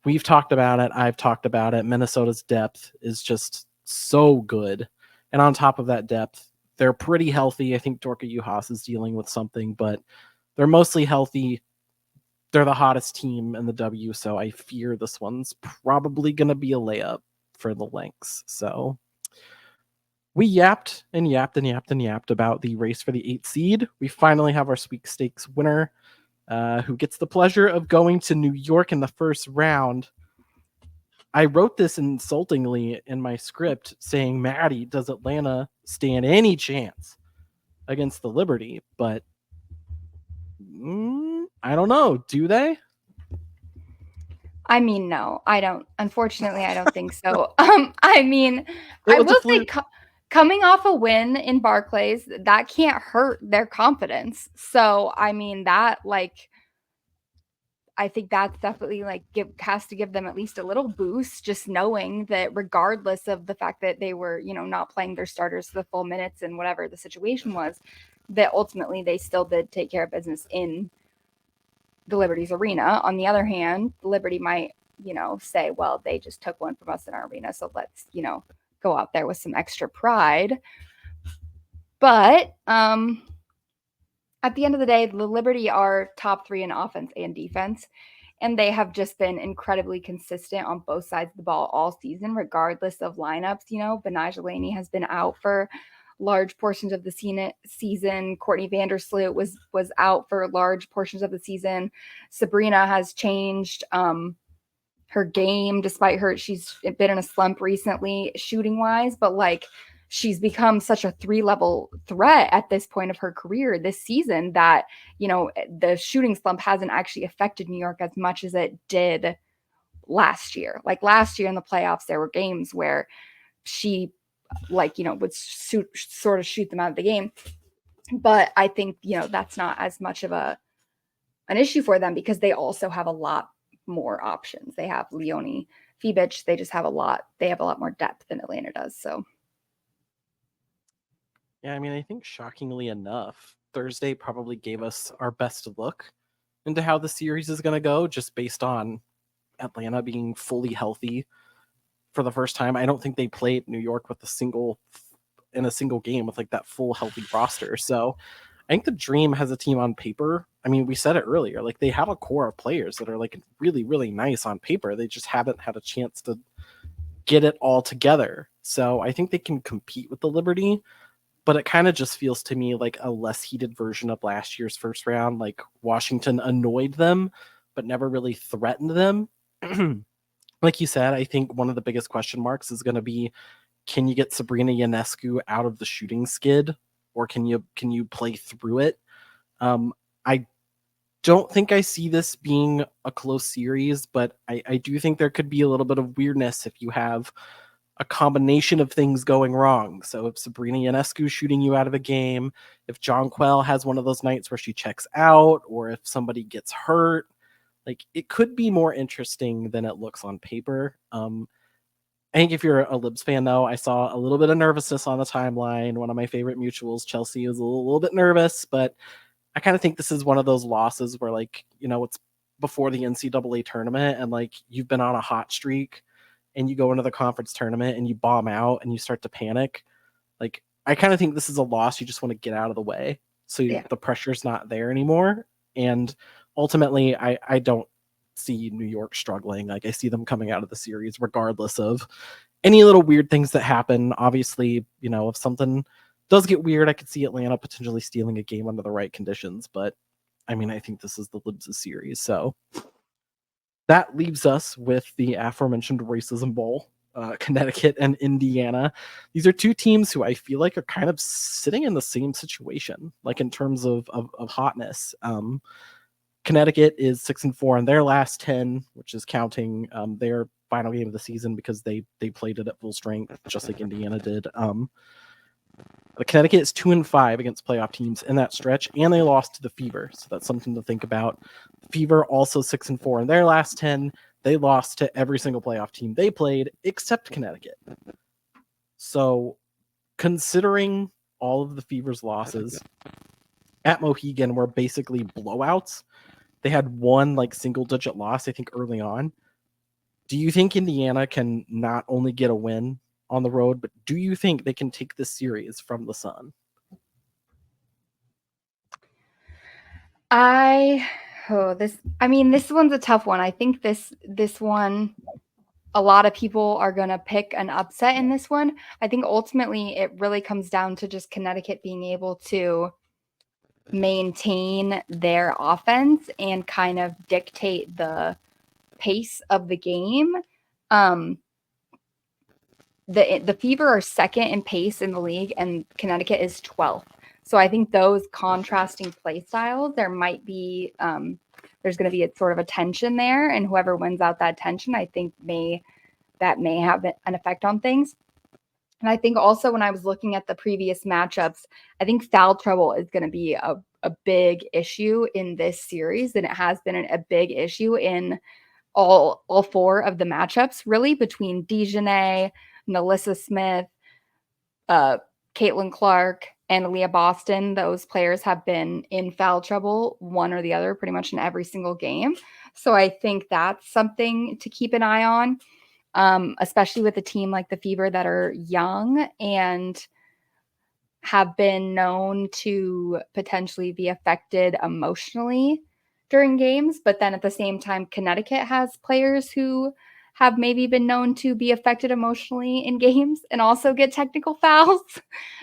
we've talked about it. I've talked about it. Minnesota's depth is just so good. And on top of that depth, they're pretty healthy. I think Dorka Juhas is dealing with something, but they're mostly healthy. They're the hottest team in the W, so I fear this one's probably going to be a layup for the Lynx. So we yapped and yapped and yapped and yapped about the race for the 8th seed. We finally have our sweepstakes winner, who gets the pleasure of going to New York in the first round. I wrote this insultingly in my script saying, Maddy, does Atlanta stand any chance against the Liberty? But I don't know. Do they? I mean, no, I don't. Unfortunately, I don't think so. I mean, I will say coming off a win in Barclays, that can't hurt their confidence. So, I mean, that, like, I think that's definitely has to give them at least a little boost, just knowing that regardless of the fact that they were, not playing their starters the full minutes and whatever the situation was, that ultimately they still did take care of business in the Liberty's arena. On the other hand, the Liberty might, say, well, they just took one from us in our arena, so let's, go out there with some extra pride. But at the end of the day, the Liberty are top 3 in offense and defense, and they have just been incredibly consistent on both sides of the ball all season, regardless of lineups. Benaj Delaney has been out for large portions of the season. Courtney Vandersloot was out for large portions of the season. Sabrina has changed her game, despite she's been in a slump recently shooting wise, but she's become such a 3-level threat at this point of her career this season that, the shooting slump hasn't actually affected New York as much as it did last year. Like last year in the playoffs, there were games where she would sort of shoot them out of the game. But I think, that's not as much of an issue for them because they also have a lot more options. They have Leonie Fibic. They have a lot more depth than Atlanta does. So. Yeah, I mean, I think shockingly enough, Thursday probably gave us our best look into how the series is going to go, just based on Atlanta being fully healthy for the first time. I don't think they played New York with a single game with that full healthy roster. So I think the Dream has a team on paper. I mean, we said it earlier, they have a core of players that are really, really nice on paper. They just haven't had a chance to get it all together. So I think they can compete with the Liberty, but it kind of just feels to me like a less heated version of last year's first round. Washington annoyed them, but never really threatened them. Like you said, I think one of the biggest question marks is going to be, can you get Sabrina Ionescu out of the shooting skid, or can you play through it? I don't think I see this being a close series, but I do think there could be a little bit of weirdness if you have a combination of things going wrong. So if Sabrina Ionescu shooting you out of a game, if Jonquel has one of those nights where she checks out, or if somebody gets hurt, it could be more interesting than it looks on paper. I think if you're a Libs fan, though, I saw a little bit of nervousness on the timeline. One of my favorite mutuals, Chelsea, is a little bit nervous, but I kind of think this is one of those losses where, it's before the NCAA tournament and, you've been on a hot streak and you go into the conference tournament and you bomb out and you start to panic. I kind of think this is a loss you just want to get out of the way. So the pressure's not there anymore. And ultimately, I don't see New York struggling. I see them coming out of the series regardless of any little weird things that happen. Obviously, if something does get weird, I could see Atlanta potentially stealing a game under the right conditions. But I mean, I think this is the Libs' series. So that leaves us with the aforementioned Racism Bowl, Connecticut and Indiana. These are two teams who I feel like are kind of sitting in the same situation, in terms of hotness. Connecticut is 6-4 in their last 10, which is counting their final game of the season because they played it at full strength, just like Indiana did. But Connecticut is 2-5 against playoff teams in that stretch, and they lost to the Fever, so that's something to think about. Fever also 6-4 in their last 10. They lost to every single playoff team they played except Connecticut. So, considering all of the Fever's losses at Mohegan were basically blowouts, they had one like single-digit loss, I think, early on. Do you think Indiana can not only get a win on the road, but do you think they can take this series from the Sun? This one's a tough one. I think this one, a lot of people are going to pick an upset in this one. I think ultimately it really comes down to just Connecticut being able to maintain their offense and kind of dictate the pace of the game. The Fever are second in pace in the league, and Connecticut is 12th. So I think those contrasting play styles, there might be there's going to be a sort of a tension there, and whoever wins out that tension, I think may have an effect on things. And I think also when I was looking at the previous matchups, I think foul trouble is going to be a big issue in this series, and it has been a big issue in all four of the matchups, really, between Dejanay, Melissa Smith, Caitlin Clark, and Leah Boston. Those players have been in foul trouble, one or the other, pretty much in every single game. So I think that's something to keep an eye on, especially with a team like the Fever that are young and have been known to potentially be affected emotionally during games. But then at the same time, Connecticut has players who have maybe been known to be affected emotionally in games and also get technical fouls.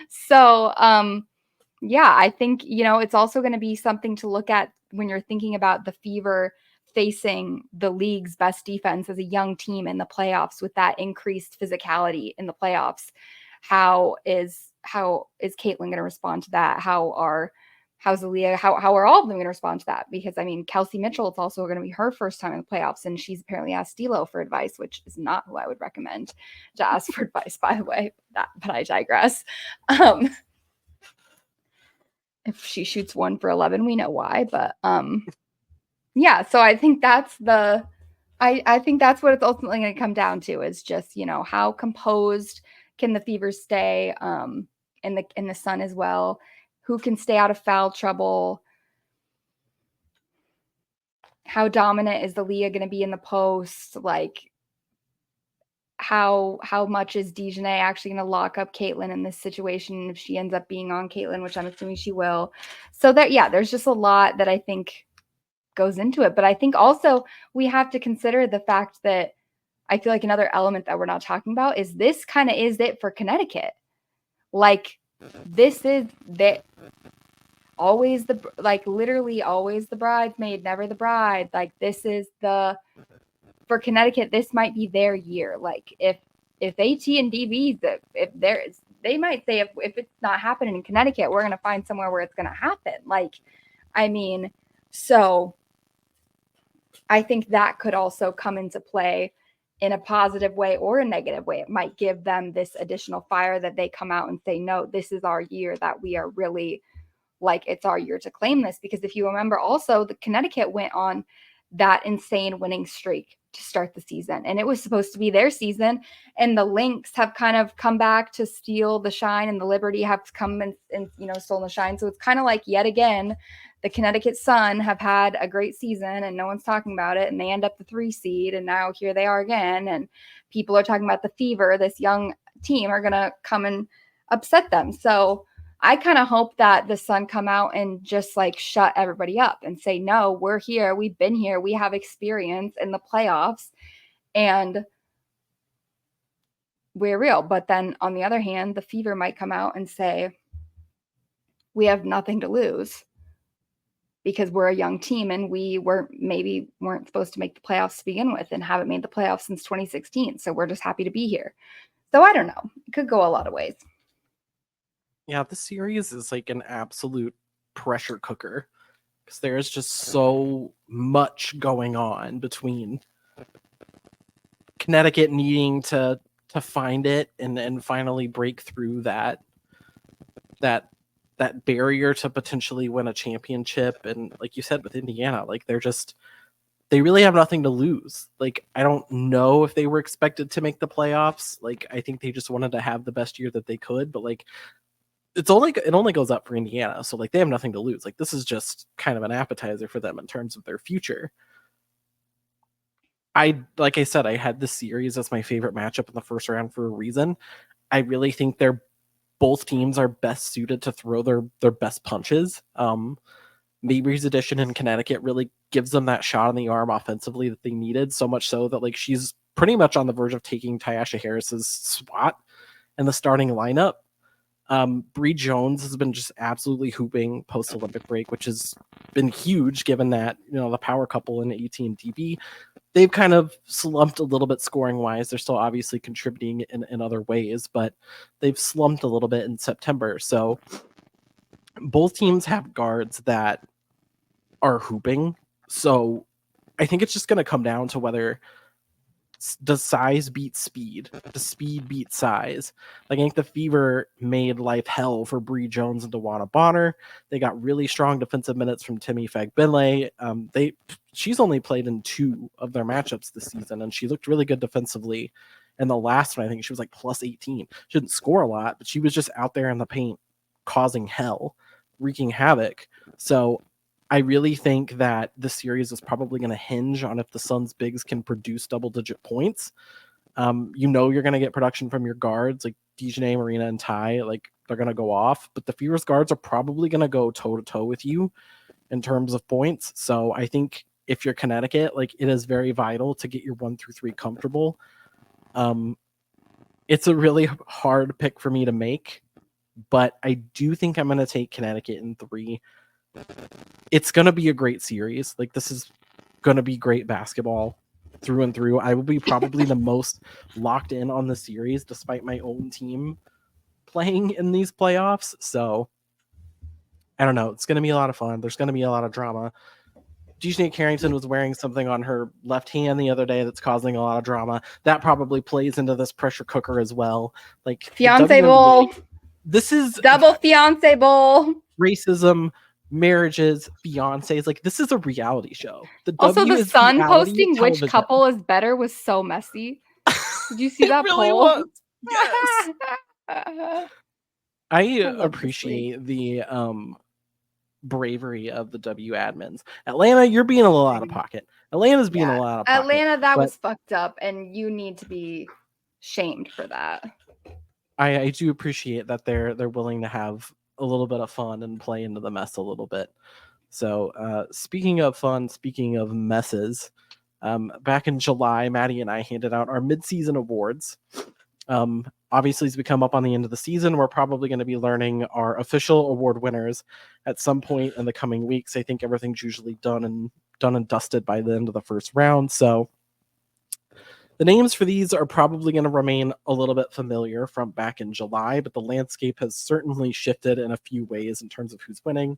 So, I think, it's also going to be something to look at when you're thinking about the Fever facing the league's best defense as a young team in the playoffs with that increased physicality in the playoffs. How is Caitlin going to respond to that? How's Aaliyah? How are all of them going to respond to that? Because Kelsey Mitchell, it's also going to be her first time in the playoffs, and she's apparently asked D'Lo for advice, which is not who I would recommend to ask for advice, by the way. But I digress. If she shoots 1 for 11, we know why. But so I think that's I think that's what it's ultimately going to come down to is just how composed can the Fever stay, and the Sun as well. Who can stay out of foul trouble? How dominant is the Leah going to be in the post? Like, how much is Dejanay actually going to lock up Caitlin in this situation if she ends up being on Caitlin, which I'm assuming she will. So there's just a lot that I think goes into it. But I think also we have to consider the fact that I feel like another element that we're not talking about is this kind of is it for Connecticut. Like, this is that always literally always the bridesmaid, never the bride. Like, this is for Connecticut, this might be their year. Like, if AT and DB, they might say if it's not happening in Connecticut, we're going to find somewhere where it's going to happen. Like, so I think that could also come into play in a positive way or a negative way. It might give them this additional fire that they come out and say, no, this is our year, that we are really it's our year to claim this. Because if you remember also, the Connecticut went on that insane winning streak to start the season, and it was supposed to be their season, and the Lynx have kind of come back to steal the shine, and the Liberty have come and stolen the shine. So it's kind of like, yet again, the Connecticut Sun have had a great season and no one's talking about it, and they end up the 3 seed, and now here they are again, and people are talking about the Fever, this young team, are gonna come and upset them. So I kind of hope that the Sun come out and just shut everybody up and say, no, we're here. We've been here. We have experience in the playoffs and we're real. But then on the other hand, the Fever might come out and say, we have nothing to lose because we're a young team and we weren't supposed to make the playoffs to begin with and haven't made the playoffs since 2016. So we're just happy to be here. So I don't know. It could go a lot of ways. Yeah, this series is like an absolute pressure cooker because there is just so much going on between Connecticut needing to find it and finally break through that barrier to potentially win a championship, and like you said with Indiana, like they really have nothing to lose. Like, I don't know if they were expected to make the playoffs. Like, I think they just wanted to have the best year that they could, but like it only goes up for Indiana, so like they have nothing to lose. Like, this is just kind of an appetizer for them in terms of their future. Like I said, I had this series as my favorite matchup in the first round for a reason. I really think both teams are best suited to throw their best punches. Mabry's addition in Connecticut really gives them that shot in the arm offensively that they needed, so much so that like she's pretty much on the verge of taking Tyasha Harris's spot in the starting lineup. Bree Jones has been just absolutely hooping post Olympic break, which has been huge given that, you know, the power couple in AT and DB, they've kind of slumped a little bit scoring wise. They're still obviously contributing in other ways, but they've slumped a little bit in September. So both teams have guards that are hooping. So I think it's just going to come down to whether does size beat speed? Does speed beat size? Like, I think the Fever made life hell for Bree Jones and Dewana Bonner. They got really strong defensive minutes from Timmy Fagbinley. She's only played in 2 of their matchups this season, and she looked really good defensively. And the last one, I think she was like plus 18. She didn't score a lot, but she was just out there in the paint causing hell, wreaking havoc. So I really think that the series is probably going to hinge on if the Suns bigs can produce double-digit points. You know you're going to get production from your guards, like Dejanay, Marina, and Ty. Like, they're going to go off. But the Fever's guards are probably going to go toe-to-toe with you in terms of points. So I think if you're Connecticut, like, it is very vital to get your 1 through 3 comfortable. It's a really hard pick for me to make, but I do think I'm going to take Connecticut in 3. It's going to be a great series. Like, this is going to be great basketball through and through. I will be probably the most locked in on the series despite my own team playing in these playoffs. So I don't know. It's going to be a lot of fun. There's going to be a lot of drama. Dejanay Carrington was wearing something on her left hand the other day that's causing a lot of drama. That probably plays into this pressure cooker as well. Like, Fiance bowl. This is double fiance bowl. Racism, marriages, fiancés. Like, this is a reality show. Also, W the is Sun reality posting which television. couple is better was so messy. Did you see that really poll? Was. Yes. I love appreciate the bravery of the W admins. Atlanta, you're being a little out of pocket. Atlanta's being a little out of pocket. Atlanta, that was fucked up, and you need to be shamed for that. I do appreciate that they're willing to have a little bit of fun and play into the mess a little bit. So speaking of fun, speaking of messes, back in July, Maddy and I handed out our mid-season awards. Obviously, as we come up on the end of the season, we're probably going to be learning our official award winners at some point in the coming weeks. I think everything's usually done and dusted by the end of the first round. So the names for these are probably going to remain a little bit familiar from back in July, but the landscape has certainly shifted in a few ways in terms of who's winning.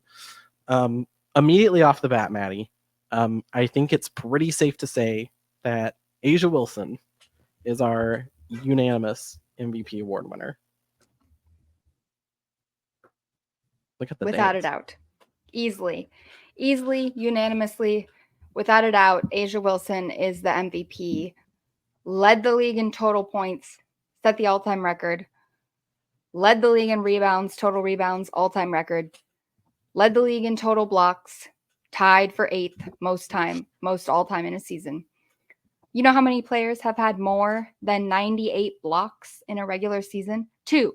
Immediately off the bat, Maddy, I think it's pretty safe to say that A'ja Wilson is our unanimous MVP award winner. Look at the without dance. a doubt. Easily, unanimously, without a doubt, A'ja Wilson is the MVP. Led the league in total points, set the all-time record. Led the league in rebounds, total rebounds, all-time record. Led the league in total blocks, tied for 8th most all-time in a season. You know how many players have had more than 98 blocks in a regular season? 2.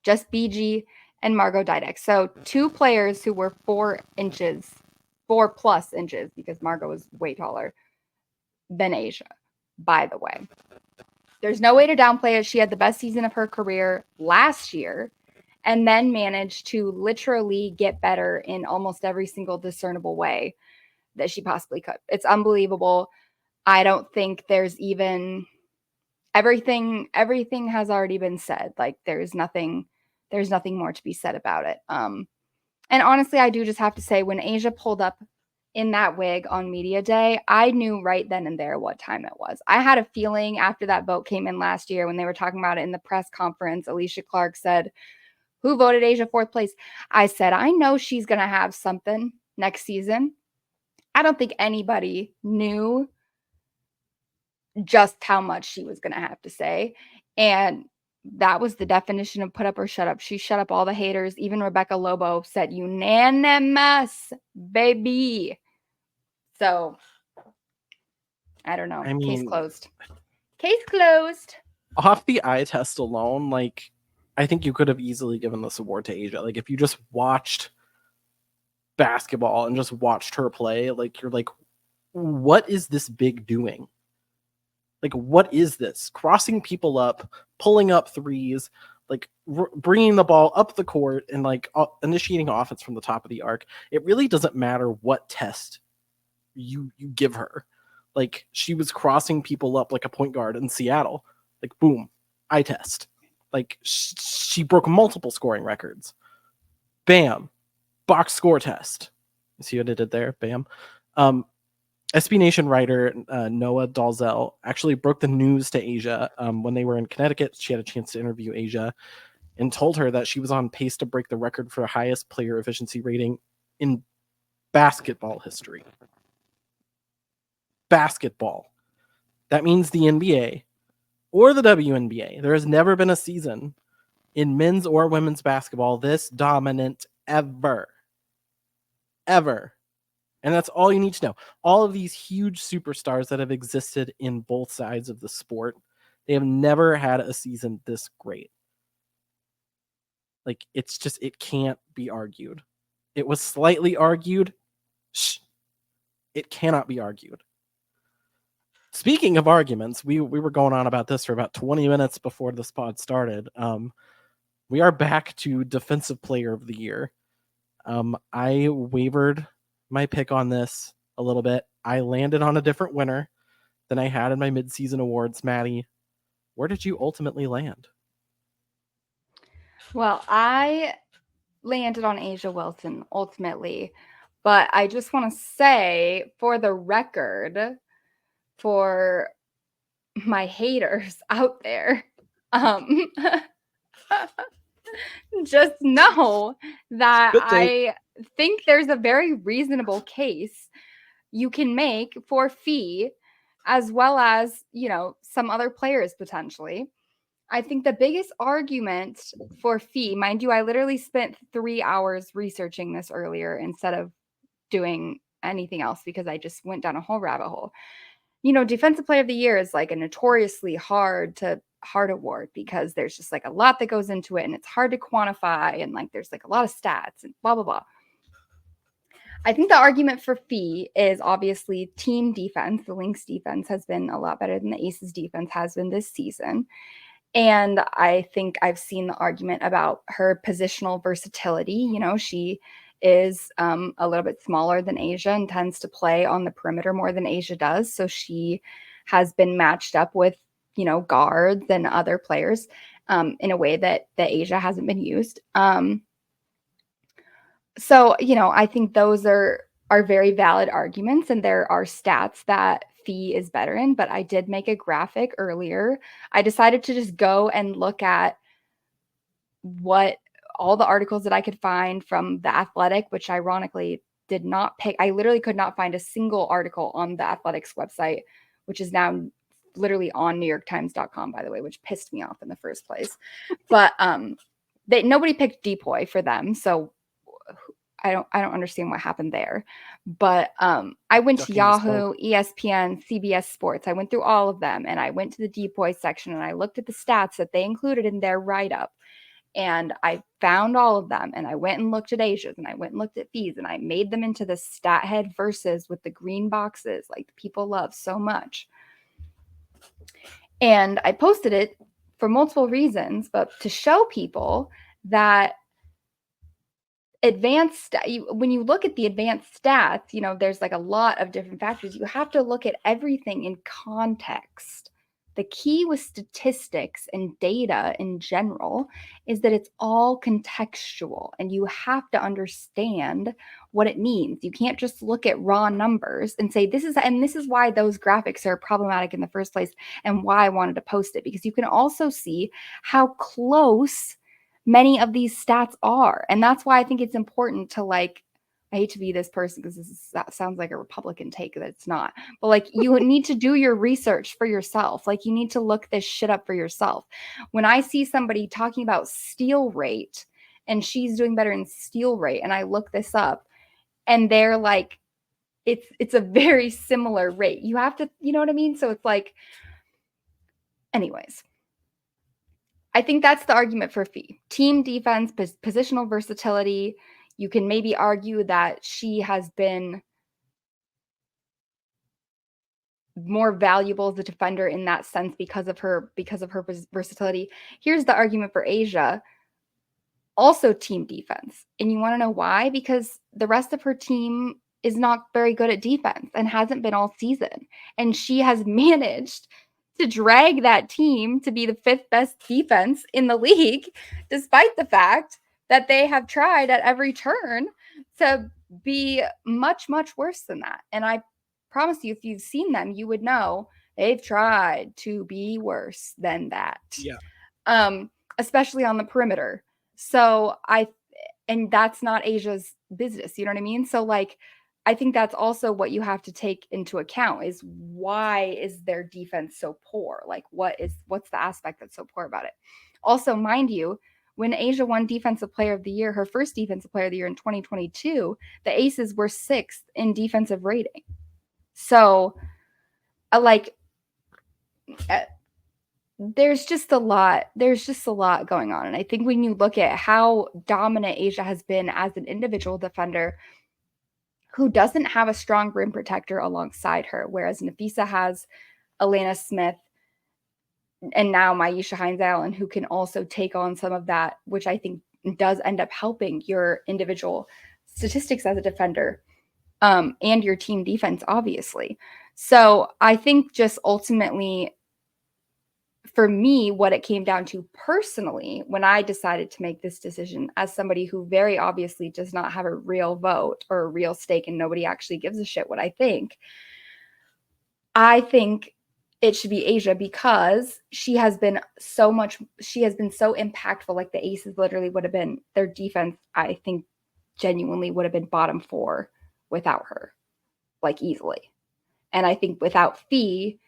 Just BG and Margot Dydek. So 2 players who were 4+ inches, because Margot was way taller than A'ja, by the way. There's no way to downplay it. She had the best season of her career last year and then managed to literally get better in almost every single discernible way that she possibly could. It's unbelievable. I don't think there's even everything has already been said. Like, there's nothing more to be said about it. And honestly, I do just have to say, when Asia pulled up in that wig on media day, I knew right then and there what time it was. I had a feeling after that vote came in last year when they were talking about it in the press conference. Alicia Clark said, "Who voted Asia 4th place?" I said, I know she's going to have something next season. I don't think anybody knew just how much she was going to have to say. And that was the definition of put up or shut up. She shut up all the haters. Even Rebecca Lobo said unanimous, baby. So I don't know. I Case mean, closed. Case closed. off the eye test alone, like, I think you could have easily given this award to Asia. Like, if you just watched basketball and just watched her play, like, you're like, what is this big doing? Like, what is this? Crossing people up, pulling up threes, like bringing the ball up the court and like initiating offense from the top of the arc. It really doesn't matter what test you give her. Like, she was crossing people up like a point guard in Seattle. Like, boom, eye test. Like, she broke multiple scoring records. Bam, box score test. You see what I did there? Bam. SB Nation writer Noah Dalzell actually broke the news to Asia when they were in Connecticut. She had a chance to interview Asia and told her that she was on pace to break the record for the highest player efficiency rating in basketball history. Basketball. That means the NBA or the WNBA. There has never been a season in men's or women's basketball this dominant ever. Ever. And that's all you need to know. All of these huge superstars that have existed in both sides of the sport, they have never had a season this great. Like, it's just, it can't be argued. It was slightly argued. Shh. It cannot be argued. Speaking of arguments, we were going on about this for about 20 minutes before this pod started. We are back to Defensive Player of the Year. I wavered my pick on this a little bit. I landed on a different winner than I had in my midseason awards. Maddie, where did you ultimately land? Well, I landed on Asia Wilson ultimately, but I just want to say, for the record, for my haters out there, just know that I think there's a very reasonable case you can make for Fee, as well as, some other players potentially. I think the biggest argument for Fee, mind you, I literally spent 3 hours researching this earlier instead of doing anything else because I just went down a whole rabbit hole. Defensive Player of the Year is like a notoriously hard award because there's just like a lot that goes into it and it's hard to quantify, and like there's like a lot of stats and blah blah blah. I think the argument for Fee is obviously team defense. The Lynx defense has been a lot better than the Aces defense has been this season. And I think I've seen the argument about her positional versatility. She is a little bit smaller than Asia and tends to play on the perimeter more than Asia does. So she has been matched up with, guards and other players in a way that Asia hasn't been used. So, I think those are very valid arguments, and there are stats that Fee is better in, but I did make a graphic earlier. I decided to just go and look at what all the articles that I could find from The Athletic, which ironically did not pick. I literally could not find a single article on The Athletic's website, which is now literally on NewYorkTimes.com, by the way, which pissed me off in the first place. But nobody picked Depoy for them, so I don't understand what happened there. But I went to Yahoo, ESPN, CBS Sports. I went through all of them, and I went to the Depoy section, and I looked at the stats that they included in their write-up. And I found all of them, and I went and looked at Asia's, and I went and looked at Fee's, and I made them into the stat head versus with the green boxes like people love so much. And I posted it for multiple reasons, but to show people that when you look at the advanced stats, there's like a lot of different factors. You have to look at everything in context. the key with statistics and data in general is that it's all contextual, and you have to understand what it means. You can't just look at raw numbers and say this is why those graphics are problematic in the first place, and why I wanted to post it, because you can also see how close many of these stats are. And that's why I think it's important to, like, I hate to be this person because that sounds like a Republican take, that it's not. But like, you need to do your research for yourself. Like, you need to look this shit up for yourself. When I see somebody talking about steal rate and she's doing better in steal rate, and I look this up and they're like, it's a very similar rate. You have to, you know what I mean? So it's like, anyways, I think that's the argument for Fee. Team defense, positional versatility. You can maybe argue that she has been more valuable as a defender in that sense because of her versatility. Here's the argument for A'ja. Also team defense. And you want to know why? Because the rest of her team is not very good at defense and hasn't been all season. And she has managed to drag that team to be the 5th best defense in the league, despite the fact that they have tried at every turn to be much, much worse than that. And I promise you, if you've seen them, you would know they've tried to be worse than that. Yeah. Especially on the perimeter. So and that's not A'ja's business. You know what I mean? So like, I think that's also what you have to take into account is, why is their defense so poor? Like, what's the aspect that's so poor about it? Also, mind you, when A'ja won Defensive Player of the Year, her first Defensive Player of the Year in 2022, the Aces were 6th in defensive rating. So, there's just a lot going on. And I think when you look at how dominant A'ja has been as an individual defender who doesn't have a strong rim protector alongside her, whereas Nafisa has Elena Smith and now Myisha Hines-Allen, who can also take on some of that, which I think does end up helping your individual statistics as a defender, and your team defense, obviously. So I think just ultimately, for me, what it came down to personally, when I decided to make this decision as somebody who very obviously does not have a real vote or a real stake and nobody actually gives a shit what I think it should be A'ja, because she has been so impactful. Like, the Aces literally would have been, their defense, I think, genuinely would have been bottom 4 without her, like, easily. And I think without Fee,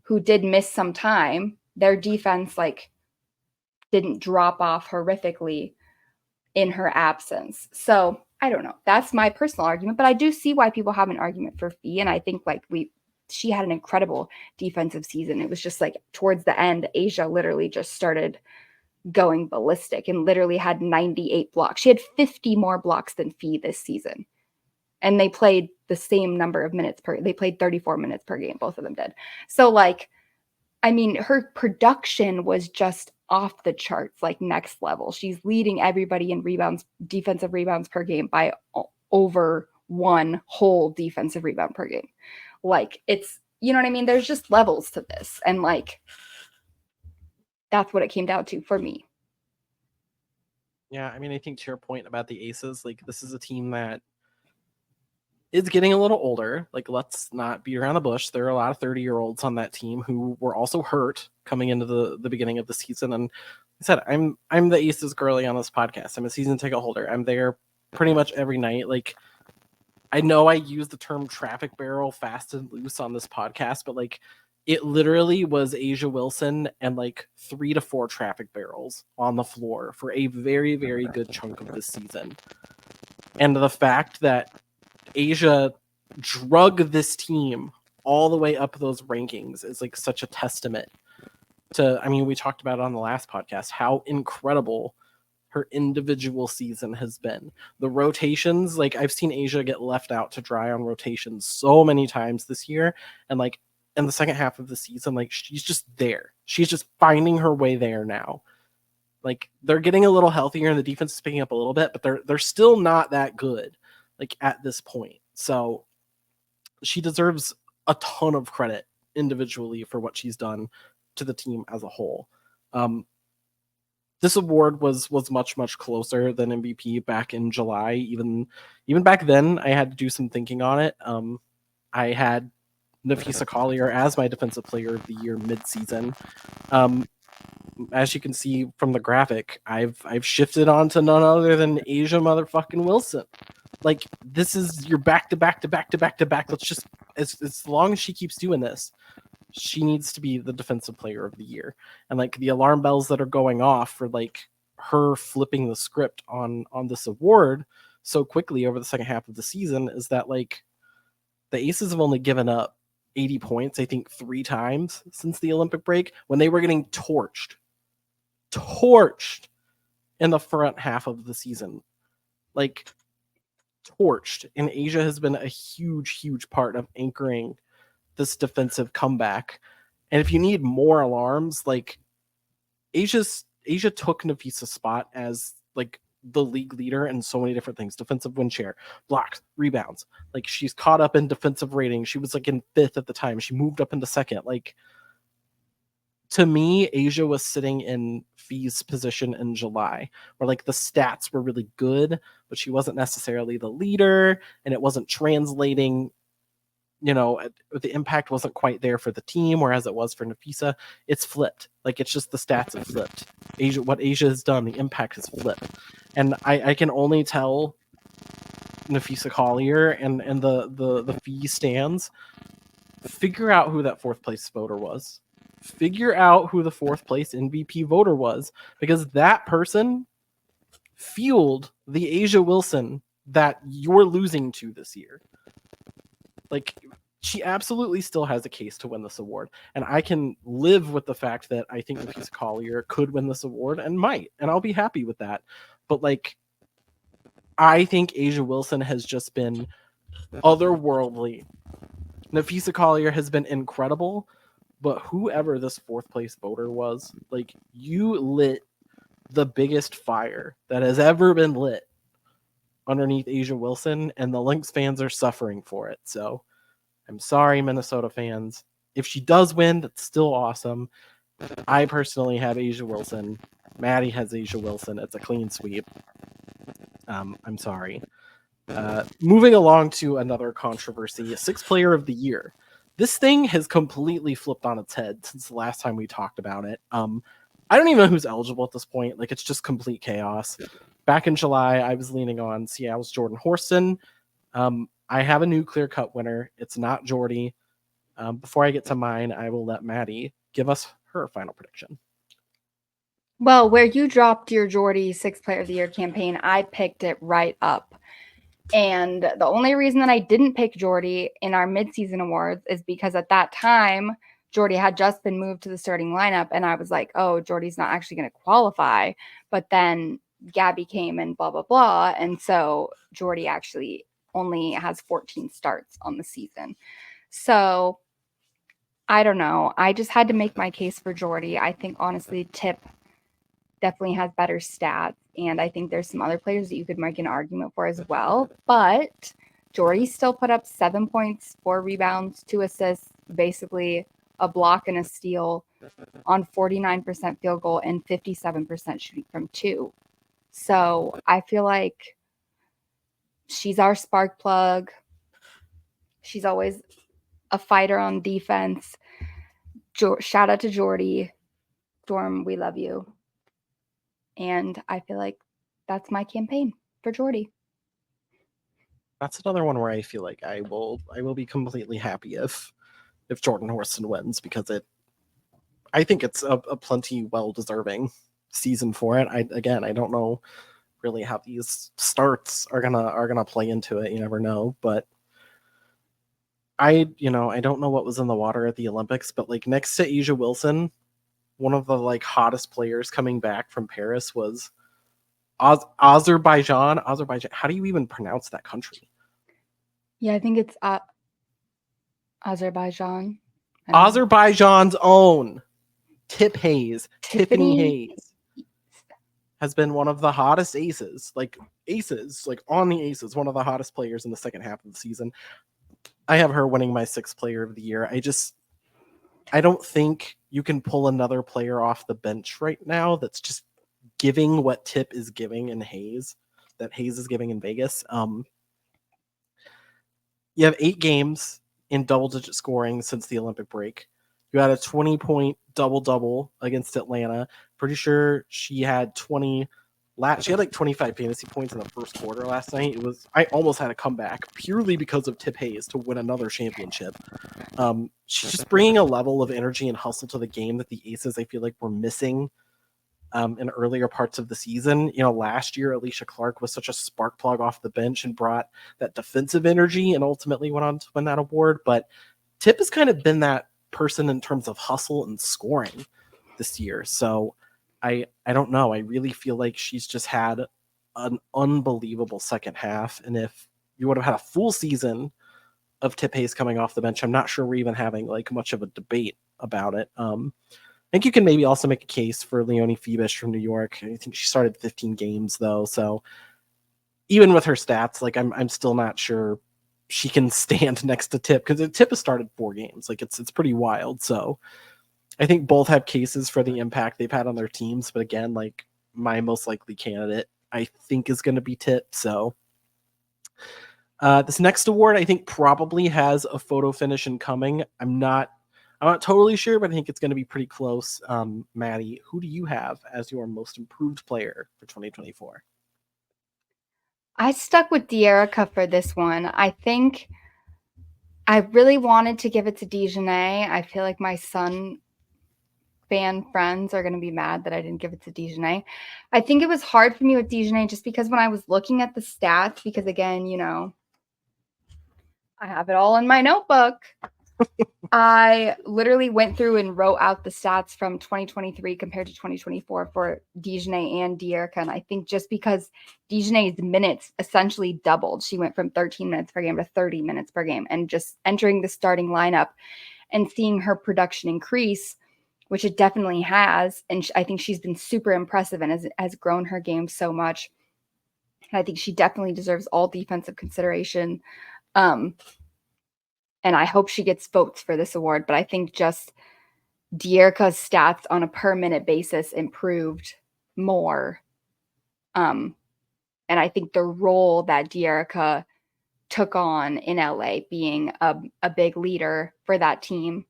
who did miss some time, their defense, like, didn't drop off horrifically in her absence. So I don't know. That's my personal argument, but I do see why people have an argument for Fee. And I think, like, she had an incredible defensive season. It was just like towards the end, A'ja literally just started going ballistic and literally had 98 blocks. She had 50 more blocks than Fee this season. And they played the same number of minutes they played 34 minutes per game. Both of them did. So, like, I mean, her production was just off the charts, like next level. She's leading everybody in rebounds, defensive rebounds per game by over 1 whole defensive rebound per game. Like, it's, you know what I mean? There's just levels to this. And like, that's what it came down to for me. Yeah, I mean, I think to your point about the Aces, like, this is a team that is getting a little older. Like, let's not beat around the bush. There are a lot of 30-year-olds on that team who were also hurt coming into the beginning of the season. And I said, I'm the Aces girly on this podcast. I'm a season ticket holder. I'm there pretty much every night. Like, I know I use the term traffic barrel fast and loose on this podcast, but like, it literally was A'ja Wilson and like 3 to 4 traffic barrels on the floor for a very, very good chunk of this season. And the fact that A'ja drug this team all the way up those rankings is like such a testament to, I mean, we talked about it on the last podcast, how incredible her individual season has been. The rotations, like, I've seen A'ja get left out to dry on rotations so many times this year. And like, in the second half of the season, like, she's just there. She's just finding her way there now. Like, they're getting a little healthier and the defense is picking up a little bit, but they're still not that good, like, at this point. So she deserves a ton of credit individually for what she's done to the team as a whole. This award was much closer than MVP back in July. Even back then, I had to do some thinking on it. I had Nafisa Collier as my Defensive Player of the Year mid-season. As you can see from the graphic, I've shifted on to none other than Asia motherfucking Wilson. Like, this is your back to back. Let's just, as long as she keeps doing this, she needs to be the Defensive Player of the Year. And like the alarm bells that are going off for like her flipping the script on this award so quickly over the second half of the season is that like the Aces have only given up 80 points, I think 3 times since the Olympic break, when they were getting torched in the front half of the season. Like, torched. And Asia has been a huge part of anchoring this defensive comeback. And if you need more alarms, like Asia took Nafisa's spot as like the league leader in so many different things: defensive win share, blocks, rebounds. Like, she's caught up in defensive rating. She was like in 5th at the time. She moved up into 2nd. Like, to me, Asia was sitting in Fee's position in July, where like the stats were really good, but she wasn't necessarily the leader, and it wasn't translating. The impact wasn't quite there for the team, whereas it was for Nafisa. It's flipped. Like, it's just the stats have flipped. What Asia has done, the impact has flipped. And I can only tell Nafisa Collier and the Fee stands, figure out who that 4th place voter was. Figure out who the 4th place MVP voter was, because that person fueled the Asia Wilson that you're losing to this year. Like, she absolutely still has a case to win this award. And I can live with the fact that I think Nafisa Collier could win this award and might. And I'll be happy with that. But, like, I think Asia Wilson has just been otherworldly. Nafisa Collier has been incredible. But whoever this 4th place voter was, like, you lit the biggest fire that has ever been lit underneath Asia Wilson, and the Lynx fans are suffering for it. So I'm sorry, Minnesota fans. If she does win, that's still awesome. I personally have Asia Wilson. Maddy has Asia Wilson. It's a clean sweep. I'm sorry. Moving along to another controversy, 6th Player of the Year. This thing has completely flipped on its head since the last time we talked about it. I don't even know who's eligible at this point. Like, it's just complete chaos. Back in July, I was leaning on Seattle's Jordan Horston. I have a new clear-cut winner. It's not Jordy. Before I get to mine, I will let Maddy give us her final prediction. Well, where you dropped your Jordy 6th Player of the Year campaign, I picked it right up. And the only reason that I didn't pick Jordy in our midseason awards is because at that time, Jordy had just been moved to the starting lineup. And I was like, oh, Jordy's not actually going to qualify. But then Gabby came and blah, blah, blah. And so Jordy actually only has 14 starts on the season. So I don't know. I just had to make my case for Jordy. I think, honestly, Tip definitely has better stats. And I think there's some other players that you could make an argument for as well. But Jordy still put up 7 points, 4 rebounds, 2 assists, basically a block and a steal on 49% field goal and 57% shooting from 2. So I feel like she's our spark plug. She's always a fighter on defense. Shout out to Jordy. Storm, we love you. And I feel like that's my campaign for Jordy. That's another one where I feel like I will be completely happy if Jordan Horston wins, because I think it's a plenty well-deserving season for it. I don't know really how these starts are gonna play into it. You never know, but I don't know what was in the water at the Olympics, but like next to Asia Wilson, one of the like hottest players coming back from Paris was Azerbaijan. How do you even pronounce that country? Yeah, I think it's Azerbaijan. Azerbaijan's own Tiffany Hayes has been one of the hottest aces, like on the aces, one of the hottest players in the second half of the season. I have her winning my 6th Player of the Year. I don't think you can pull another player off the bench right now that's just giving what Tip is giving in Hayes, that Hayes is giving in Vegas. You have 8 games in double-digit scoring since the Olympic break. You had a 20-point double-double against Atlanta. Pretty sure she had 20. She had like 25 fantasy points in the first quarter last night. I almost had a comeback purely because of Tip Hayes to win another championship. She's just bringing a level of energy and hustle to the game that the Aces, I feel like, were missing in earlier parts of the season. Last year, Alicia Clark was such a spark plug off the bench and brought that defensive energy and ultimately went on to win that award. But Tip has kind of been that person in terms of hustle and scoring this year. So I don't know. I really feel like she's just had an unbelievable second half. And if you would have had a full season of Tip Hayes coming off the bench, I'm not sure we're even having like much of a debate about it. I think you can maybe also make a case for Leonie Phoebus from New York. I think she started 15 games though, so even with her stats, like I'm still not sure she can stand next to Tip, because Tip has started 4 games. Like it's pretty wild. So I think both have cases for the impact they've had on their teams, but again, like my most likely candidate I think is going to be Tip. So this next award I think probably has a photo finish incoming. I'm not totally sure, but I think it's going to be pretty close. Maddie, who do you have as your most improved player for 2024? I stuck with De'Erica for this one. I think I really wanted to give it to Dejanay. I feel like my Sun fan friends are going to be mad that I didn't give it to Dejanay. I think it was hard for me with Dejanay just because when I was looking at the stats, because again, I have it all in my notebook. I literally went through and wrote out the stats from 2023 compared to 2024 for Dejanay and De'Erica. And I think just because Dejanay's minutes essentially doubled, she went from 13 minutes per game to 30 minutes per game, and just entering the starting lineup and seeing her production increase, which it definitely has. And I think she's been super impressive and has grown her game so much. And I think she definitely deserves all defensive consideration. And I hope she gets votes for this award. But I think just De'Erica's stats on a per minute basis improved more. And I think the role that De'Erica took on in LA, being a big leader for that team,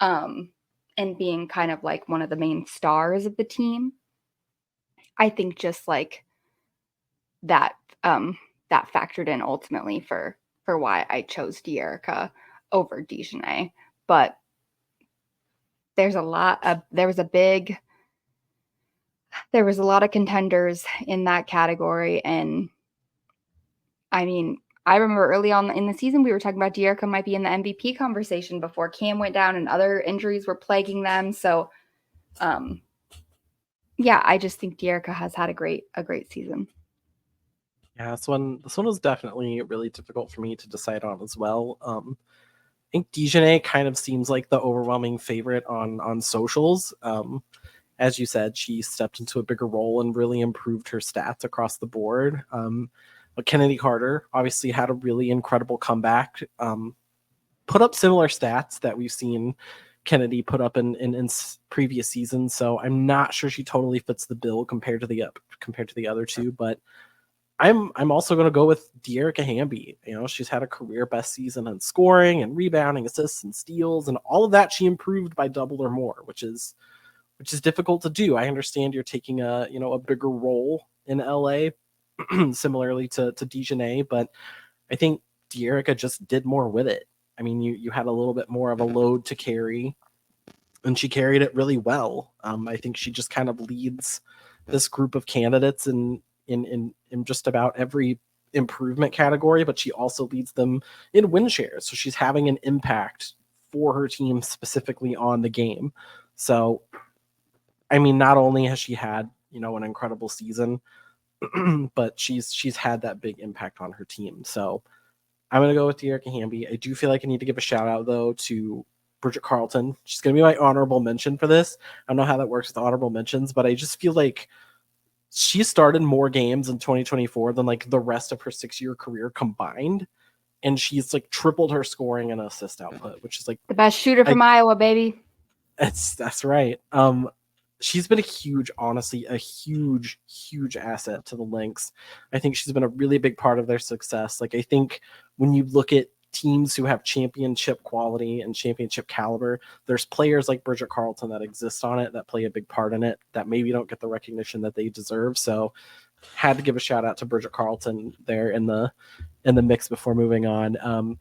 and being kind of like one of the main stars of the team, I think just like that, that factored in ultimately for why I chose De'Erica over Dejanay. But there was a lot of contenders in that category. And I mean, I remember early on in the season, we were talking about De'Erica might be in the MVP conversation before Cam went down and other injuries were plaguing them. So, yeah, I just think De'Erica has had a great season. Yeah, this one was definitely really difficult for me to decide on as well. I think Dejanay kind of seems like the overwhelming favorite on socials. As you said, she stepped into a bigger role and really improved her stats across the board. But Kennedy Carter obviously had a really incredible comeback, put up similar stats that we've seen Kennedy put up in previous seasons. So I'm not sure she totally fits the bill compared to the other two, but I'm also going to go with De'Erica Hamby. She's had a career best season in scoring and rebounding, assists and steals, and all of that she improved by double or more, which is difficult to do. I understand you're taking a bigger role in LA, similarly to Dejanay, but I think De'Erica just did more with it. I mean, you had a little bit more of a load to carry, and she carried it really well. I think she just kind of leads this group of candidates in just about every improvement category, but she also leads them in win shares. So she's having an impact for her team specifically on the game. So, I mean, not only has she had, an incredible season, but she's had that big impact on her team. So I'm going to go with De'Erica Hamby. I do feel like I need to give a shout out though to Bridget Carlton. She's going to be my honorable mention for this. I don't know how that works with honorable mentions, but I just feel like she started more games in 2024 than like the rest of her 6-year career combined. And she's like tripled her scoring and assist output, which is like the best shooter from Iowa, baby. That's right. She's been honestly, a huge asset to the Lynx. I think she's been a really big part of their success. Like, I think when you look at teams who have championship quality and championship caliber, there's players like Bridget Carlton that exist on it, that play a big part in it, that maybe don't get the recognition that they deserve. So had to give a shout out to Bridget Carlton there in the mix before moving on.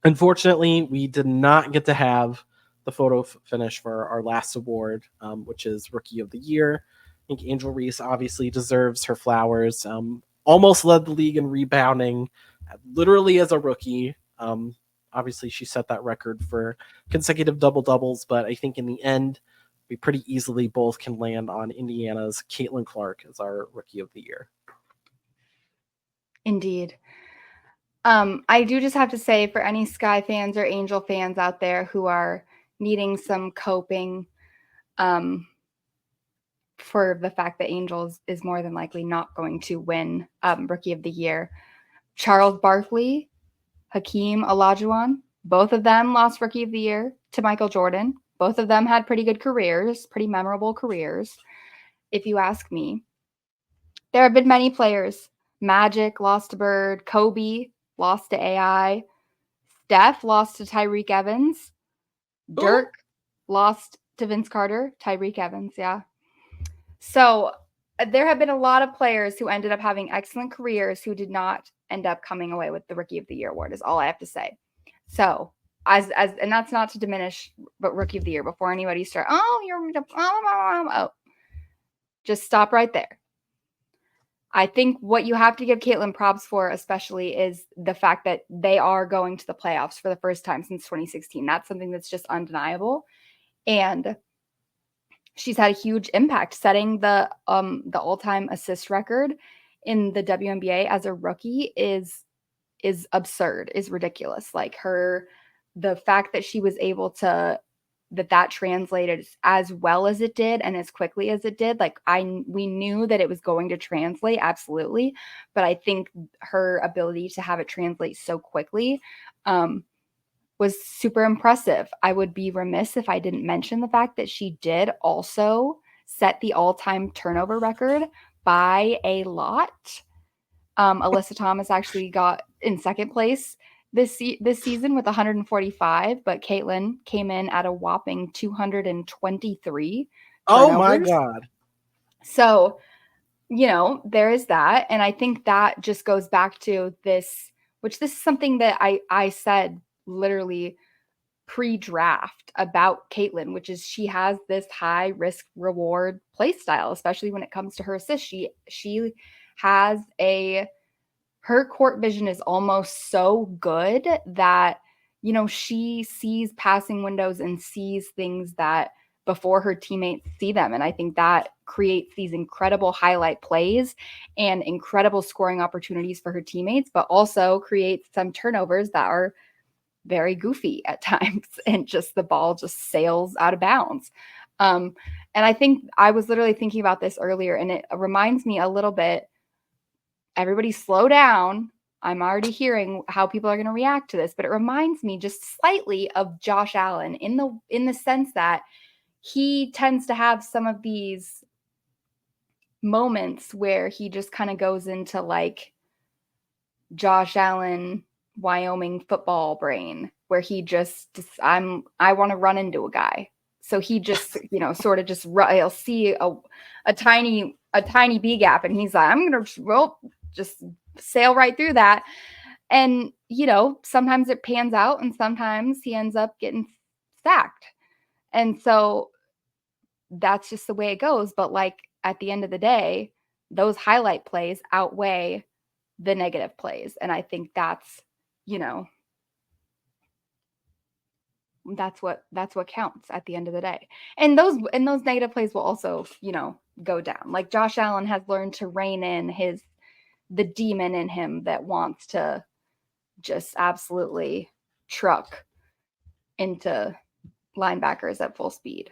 Unfortunately, we did not get to have the photo finish for our last award, which is Rookie of the Year. I think Angel Reese obviously deserves her flowers. Almost led the league in rebounding, literally as a rookie. Obviously, she set that record for consecutive double-doubles, but I think in the end, we pretty easily both can land on Indiana's Caitlin Clark as our Rookie of the Year. Indeed. I do just have to say, for any Sky fans or Angel fans out there who are needing some coping for the fact that Angels is more than likely not going to win Rookie of the Year, Charles Barkley, Hakeem Olajuwon, both of them lost Rookie of the Year to Michael Jordan. Both of them had pretty good careers, pretty memorable careers, if you ask me. There have been many players. Magic lost to Bird, Kobe lost to AI, Steph lost to Tyreek Evans, Dirk lost to Vince Carter, Tyreek Evans, yeah. So there have been a lot of players who ended up having excellent careers who did not end up coming away with the Rookie of the Year award, is all I have to say. So, and that's not to diminish but Rookie of the Year before anybody start, just stop right there. I think what you have to give Caitlin props for especially is the fact that they are going to the playoffs for the first time since 2016. That's something that's just undeniable. And she's had a huge impact, setting the all-time assist record in the WNBA as a rookie is absurd, is ridiculous. Like the fact that she was able to, that translated as well as it did and as quickly as it did. Like we knew that it was going to translate, absolutely. But I think her ability to have it translate so quickly was super impressive. I would be remiss if I didn't mention the fact that she did also set the all-time turnover record by a lot. Alyssa Thomas actually got in second place this season with 145, but Caitlin came in at a whopping 223 turnovers. Oh my God. So, there is that. And I think that just goes back to this, which this is something that I said literally pre-draft about Caitlin, which is she has this high risk reward play style, especially when it comes to her assists. She has her court vision is almost so good that, she sees passing windows and sees things that before her teammates see them. And I think that creates these incredible highlight plays and incredible scoring opportunities for her teammates, but also creates some turnovers that are very goofy at times and just the ball just sails out of bounds. And I think I was literally thinking about this earlier, and it reminds me a little bit, everybody slow down. I'm already hearing how people are going to react to this, but it reminds me just slightly of Josh Allen in the sense that he tends to have some of these moments where he just kind of goes into like Josh Allen, Wyoming football brain, where he I want to run into a guy. So he just, sort of just, he'll see a tiny B gap and he's like, I'm going to just sail right through that. And, sometimes it pans out and sometimes he ends up getting sacked. And so that's just the way it goes. But like at the end of the day, those highlight plays outweigh the negative plays. And I think that's, that's what counts at the end of the day. And those negative plays will also, go down. Like Josh Allen has learned to rein in the demon in him that wants to just absolutely truck into linebackers at full speed.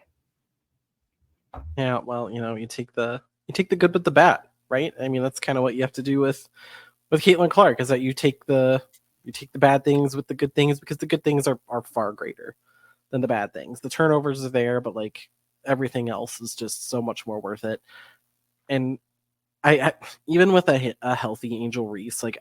Yeah, well, you take the good with the bad, right? I mean, that's kind of what you have to do with Caitlin Clark, is that you take the bad things with the good things, because the good things are far greater. than the bad things. The turnovers are there, but like everything else is just so much more worth it. And I even with a healthy Angel Reese, like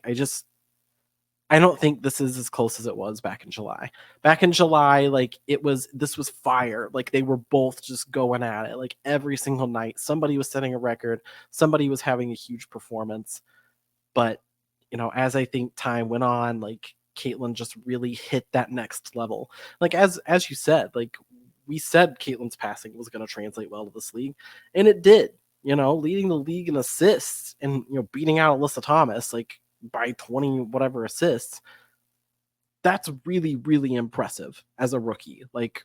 I don't think this is as close as it was back in July. Back in July, like this was fire. Like they were both just going at it. Like every single night, somebody was setting a record, somebody was having a huge performance. But as I think time went on, like Caitlin just really hit that next level. Like as you said, like we said Caitlin's passing was going to translate well to this league, and it did. Leading the league in assists and beating out Alyssa Thomas like by 20 whatever assists. That's really, really impressive as a rookie. Like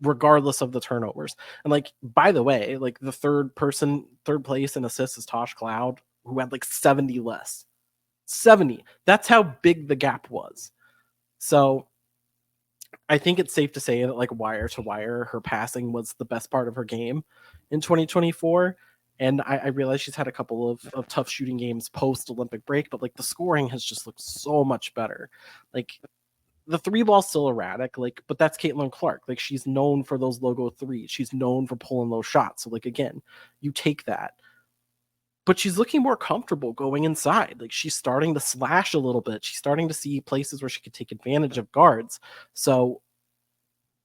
regardless of the turnovers. And like by the way, like the third place in assists is Tosh Cloud, who had like 70 less. 70. That's how big the gap was. So I think it's safe to say that like wire to wire, her passing was the best part of her game in 2024. And I realize she's had a couple of tough shooting games post Olympic break, but like the scoring has just looked so much better. Like the three ball's still erratic, like, but that's Caitlin Clark. Like she's known for those logo threes. She's known for pulling those shots. So like again, you take that. But she's looking more comfortable going inside. Like she's starting to slash a little bit. She's starting to see places where she could take advantage of guards. So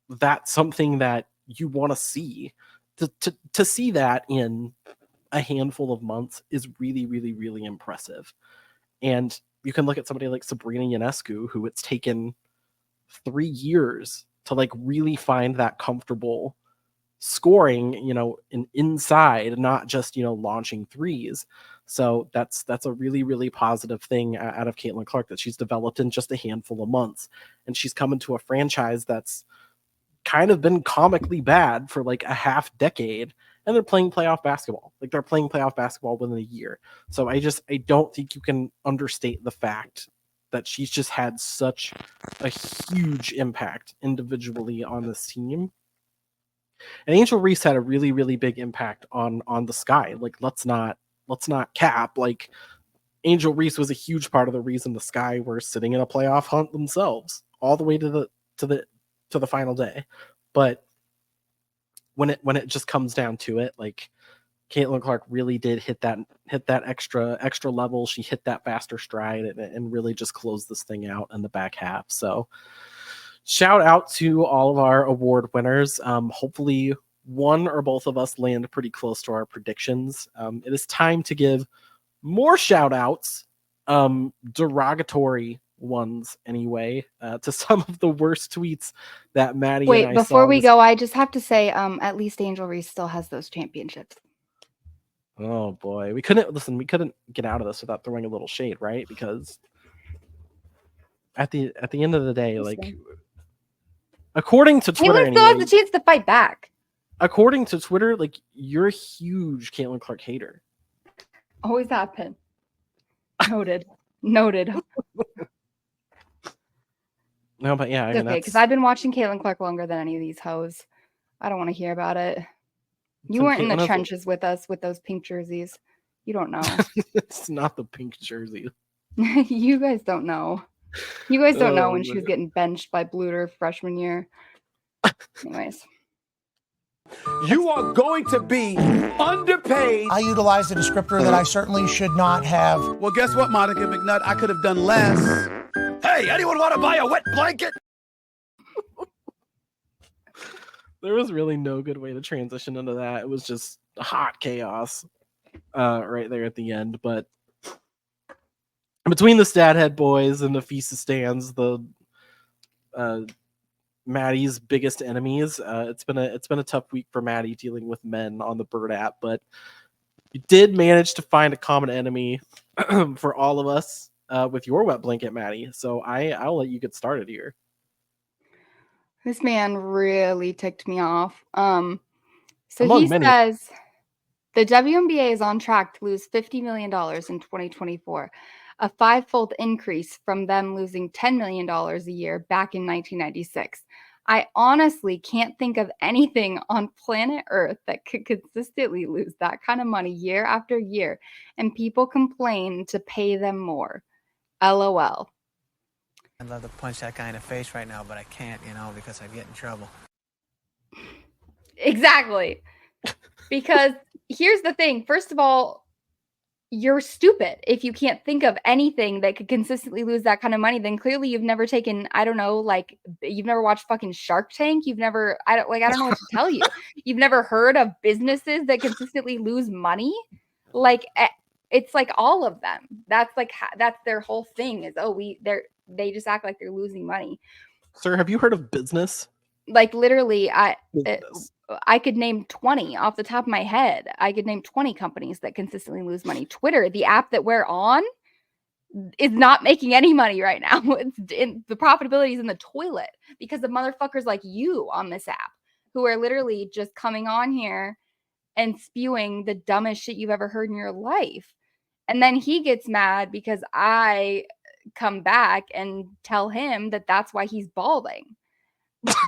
that's something that you want to see. To see that in a handful of months is really, really, really impressive. And you can look at somebody like Sabrina Ionescu, who it's taken 3 years to like really find that comfortable scoring, in inside, not just, launching threes. So that's a really, really positive thing out of Caitlin Clark that she's developed in just a handful of months. And she's come into a franchise that's kind of been comically bad for like a half decade, and they're playing playoff basketball. Like they're playing playoff basketball within a year. So I don't think you can understate the fact that she's just had such a huge impact individually on this team. And Angel Reese had a really, really big impact on the Sky. Like let's not cap. Like Angel Reese was a huge part of the reason the Sky were sitting in a playoff hunt themselves all the way to the final day. But when it just comes down to it, like Caitlin Clark really did hit that extra level. She hit that faster stride and really just closed this thing out in the back half. So shout out to all of our award winners. Hopefully one or both of us land pretty close to our predictions. It is time to give more shout outs, derogatory ones anyway, to some of the worst tweets that Maddie and I saw. Wait, before we go, I just have to say, at least Angel Reese still has those championships. Oh boy, we couldn't get out of this without throwing a little shade, right? Because at the end of the day, like according to Twitter, Caitlin still has the chance to fight back. According to Twitter, like you're a huge Caitlin Clark hater. Always have been. Noted. No, but yeah, okay, because I've been watching Caitlin Clark longer than any of these hoes. I don't want to hear about it. You weren't in the trenches with us with those pink jerseys. You don't know. It's not the pink jersey. You guys don't know. You guys don't know when she was getting benched by Bluter freshman year. Anyways. You are going to be underpaid. I utilized a descriptor that I certainly should not have. Well, guess what, Monica McNutt? I could have done less. Hey, anyone want to buy a wet blanket? There was really no good way to transition into that. It was just hot chaos right there at the end. But between the Stathead boys and the Feast of Stands, the Maddie's biggest enemies, it's been a tough week for Maddie dealing with men on the Bird app, but you did manage to find a common enemy for all of us with your wet blanket, Maddie. So I'll let you get started here. This man really ticked me off. So he says the WNBA is on track to lose $50 million in 2024, a five-fold increase from them losing $10 million a year back in 1996. I honestly can't think of anything on planet Earth that could consistently lose that kind of money year after year, and people complain to pay them more. LOL. I'd love to punch that guy in the face right now, but I can't, because I'd get in trouble. Exactly. Because here's the thing. First of all, you're stupid. If you can't think of anything that could consistently lose that kind of money, then clearly you've never taken, I don't know, like you've never watched fucking Shark Tank. You've never, I don't know what to tell you. You've never heard of businesses that consistently lose money. Like it's like all of them. That's like, that's their whole thing is, they just act like they're losing money. Sir, have you heard of business? Like literally, I could name 20 off the top of my head. I could name 20 companies that consistently lose money. Twitter, the app that we're on, is not making any money right now. The profitability is in the toilet because of motherfuckers like you on this app who are literally just coming on here and spewing the dumbest shit you've ever heard in your life. And then he gets mad because I come back and tell him that that's why he's balding.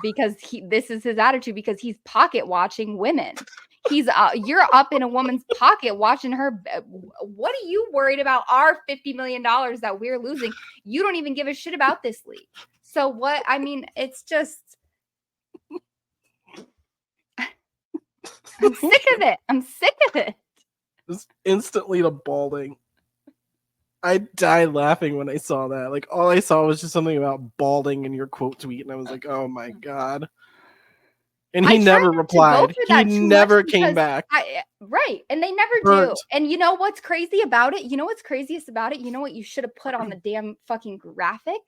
Because this is his attitude, because he's pocket watching women. You're up in a woman's pocket watching her. What are you worried about our $50 million that we're losing? You don't even give a shit about this league. So what? I mean, it's just, I'm sick of it. I'm sick of it. Just instantly to balding. I died laughing when I saw that. Like, all I saw was just something about balding in your quote tweet, and I was like, oh my God. And he never replied. He never came back. Right. And they never do. And you know what's crazy about it? You know what's craziest about it? You know what you should have put on the damn fucking graphic?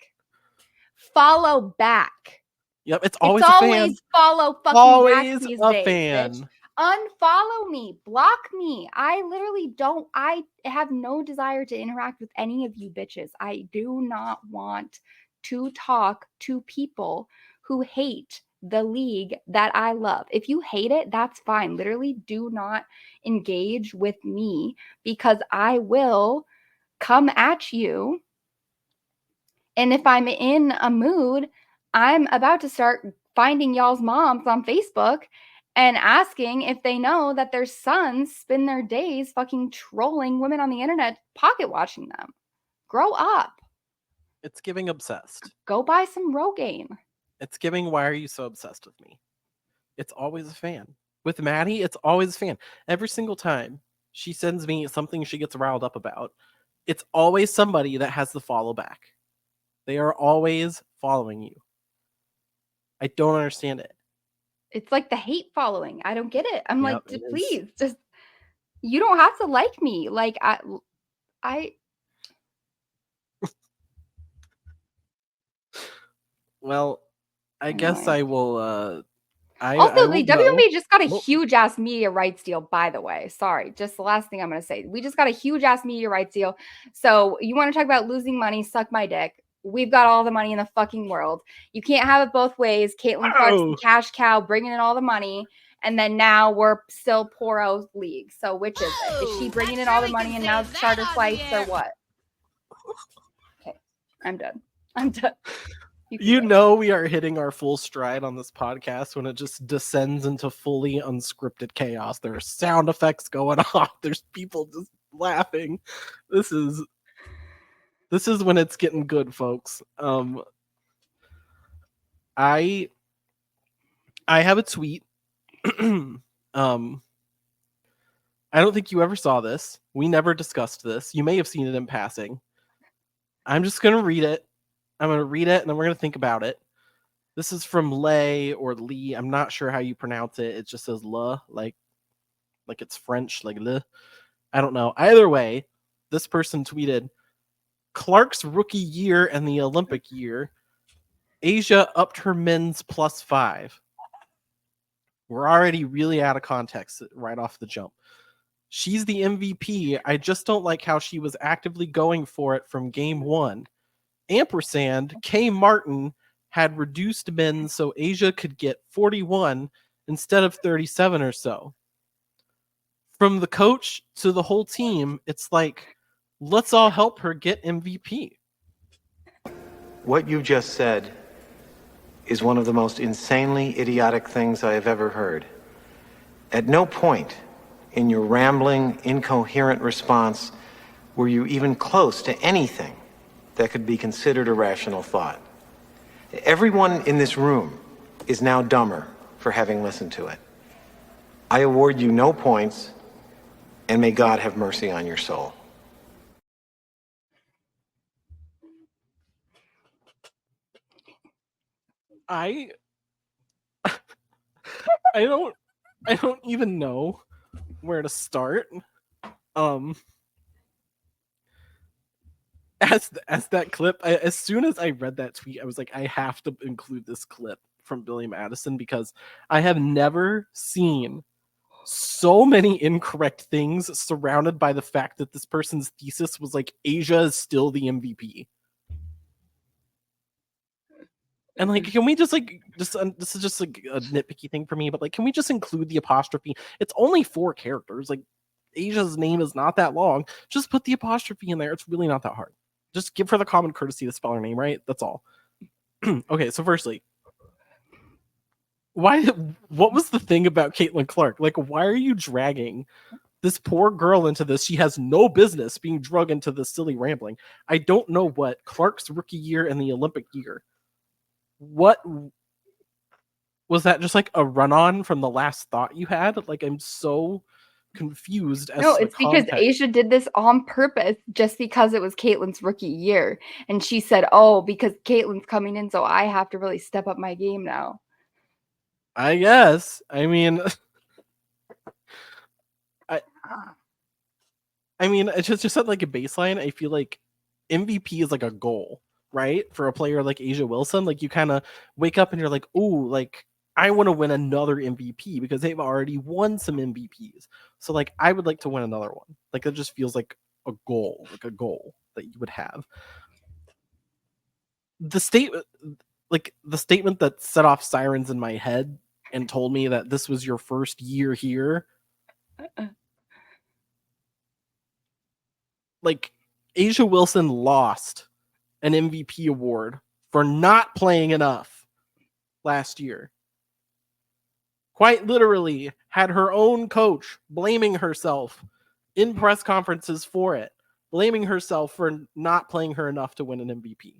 Follow back. Yep, it's always a fan. Follow fucking always back these a days, fan. Bitch. Unfollow me, block me. I have no desire to interact with any of you bitches. I do not want to talk to people who hate the league that I love. If you hate it, that's fine. Literally do not engage with me because I will come at you. And if I'm in a mood, I'm about to start finding y'all's moms on Facebook and asking if they know that their sons spend their days fucking trolling women on the internet, pocket watching them. Grow up. It's giving obsessed. Go buy some Rogaine. It's giving, why are you so obsessed with me? It's always a fan. With Maddie, it's always a fan. Every single time she sends me something she gets riled up about, it's always somebody that has the follow back. They are always following you. I don't understand it. It's like the hate following. I don't get it. I'm like, please, is. just, you don't have to like me. Like, I Well, I guess I will, also, the WNBA just got a huge ass media rights deal, by the way. Sorry, just the last thing I'm going to say. We just got a huge ass media rights deal. So you want to talk about losing money, suck my dick. We've got all the money in the fucking world. You can't have it both ways. Caitlin Clark's the cash cow, bringing in all the money. And then now we're still poor league. So which is it? Is she bringing in all the money and now it's charter flights or what? Okay, I'm done. You know we are hitting our full stride on this podcast when it just descends into fully unscripted chaos. There are sound effects going off. There's people just laughing. This is when it's getting good, folks. I have a tweet. I don't think you ever saw this. We never discussed this. You may have seen it in passing. I'm just going to read it. I'm going to read it and then we're going to think about it. This is from Lay or Lee. I'm not sure how you pronounce it. It just says Le, like it's French, like Le. I don't know. Either way, this person tweeted, Clark's rookie year and the Olympic year, Asia upped her men's +5. We're already really out of context right off the jump. She's the MVP. I just don't like how she was actively going for it from game 1. Ampersand, K. Martin had reduced men so Asia could get 41 instead of 37 or so. From the coach to the whole team, it's like, let's all help her get MVP. What you just said is one of the most insanely idiotic things I have ever heard. At no point in your rambling, incoherent response were you even close to anything that could be considered a rational thought. Everyone in this room is now dumber for having listened to it. I award you no points, and may God have mercy on your soul. I don't even know where to start. As that clip, as soon as I read that tweet, I was like, I have to include this clip from Billy Madison because I have never seen so many incorrect things surrounded by the fact that this person's thesis was like Asia is still the MVP. And like, can we just like this is just like a nitpicky thing for me, but like, can we just include the apostrophe? It's only 4 characters. Like, Asia's name is not that long. Just put the apostrophe in there. It's really not that hard. Just give her the common courtesy to spell her name right. That's all. Okay, so firstly, what was the thing about Caitlin Clark? Like, why are you dragging this poor girl into this? She has no business being drug into this silly rambling. I don't know what Clark's rookie year and the Olympic year. What was that? Just like a run-on from the last thought you had? Like, I'm so confused as No, to it's because context. Asia did this on purpose just because it was Caitlin's rookie year. And she said, oh, because Caitlin's coming in, so I have to really step up my game now. I guess. I mean, it's just at like a baseline. I feel like MVP is like a goal, right? For a player like Asia Wilson, like you kind of wake up and you're like, ooh, like I want to win another MVP because they've already won some MVPs. So like I would like to win another one. Like it just feels like a goal that you would have. The statement that set off sirens in my head and told me that this was your first year here. Like Asia Wilson lost an MVP award for not playing enough last year. Quite literally had her own coach blaming herself in press conferences for it, blaming herself for not playing her enough to win an MVP.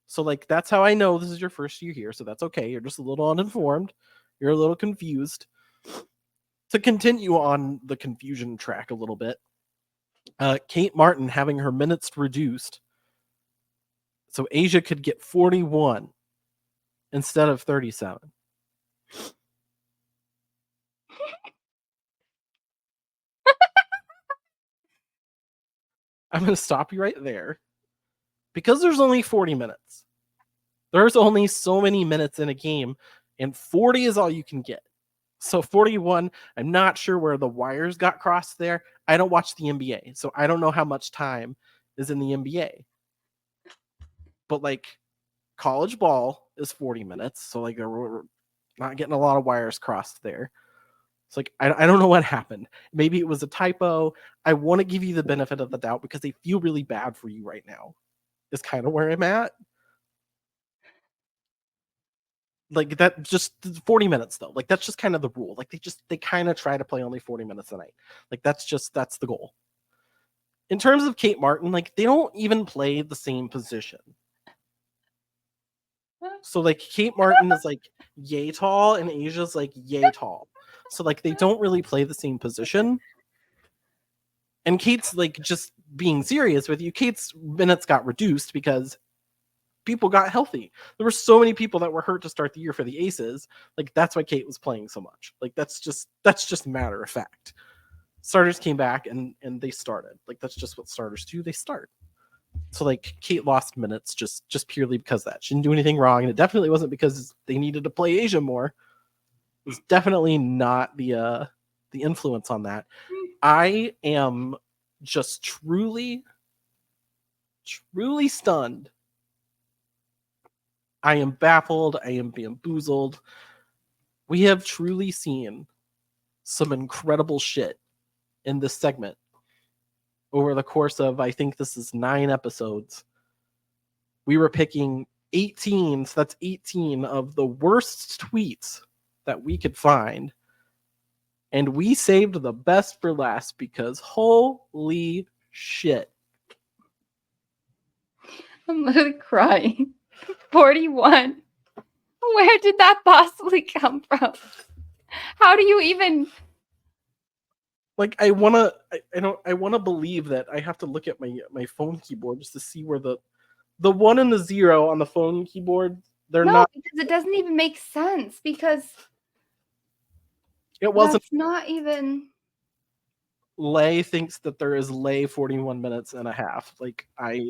So like that's how I know this is your first year here, so that's okay. You're just a little uninformed. You're a little confused. To continue on the confusion track a little bit, Kate Martin having her minutes reduced so Asia could get 41 instead of 37. I'm going to stop you right there. Because there's only 40 minutes. There's only so many minutes in a game, and 40 is all you can get. So 41, I'm not sure where the wires got crossed there. I don't watch the NBA, so I don't know how much time is in the NBA. But like college ball is 40 minutes, so like we're not getting a lot of wires crossed there. It's like I don't know what happened. Maybe it was a typo. I want to give you the benefit of the doubt because they feel really bad for you right now. Is kind of where I'm at. Like that, just 40 minutes though. Like that's just kind of the rule. Like they kind of try to play only 40 minutes a night. Like that's the goal. In terms of Kate Martin, like they don't even play the same position. So like Kate Martin is like yay tall and Asia's like yay tall. So like they don't really play the same position. And Kate's like just being serious with you. Kate's minutes got reduced because people got healthy. There were so many people that were hurt to start the year for the Aces. Like that's why Kate was playing so much. Like that's just matter of fact. Starters came back and they started. Like that's just what starters do. They start. So like Kate lost minutes just purely because of that. She didn't do anything wrong, and it definitely wasn't because they needed to play Asia more. It was definitely not the influence on that. I am just truly stunned. I am baffled. I am bamboozled. We have truly seen some incredible shit in this segment over the course of, I think this is 9 episodes. We were picking 18, so that's 18 of the worst tweets that we could find. And we saved the best for last because holy shit. I'm literally crying. 41. Where did that possibly come from? How do you even... Like, I wanna believe that I have to look at my phone keyboard just to see where the 1 and the 0 on the phone keyboard, they're No, not. because it doesn't even make sense, because It wasn't. that's not even... Lay thinks that there is lay 41 minutes and a half. Like,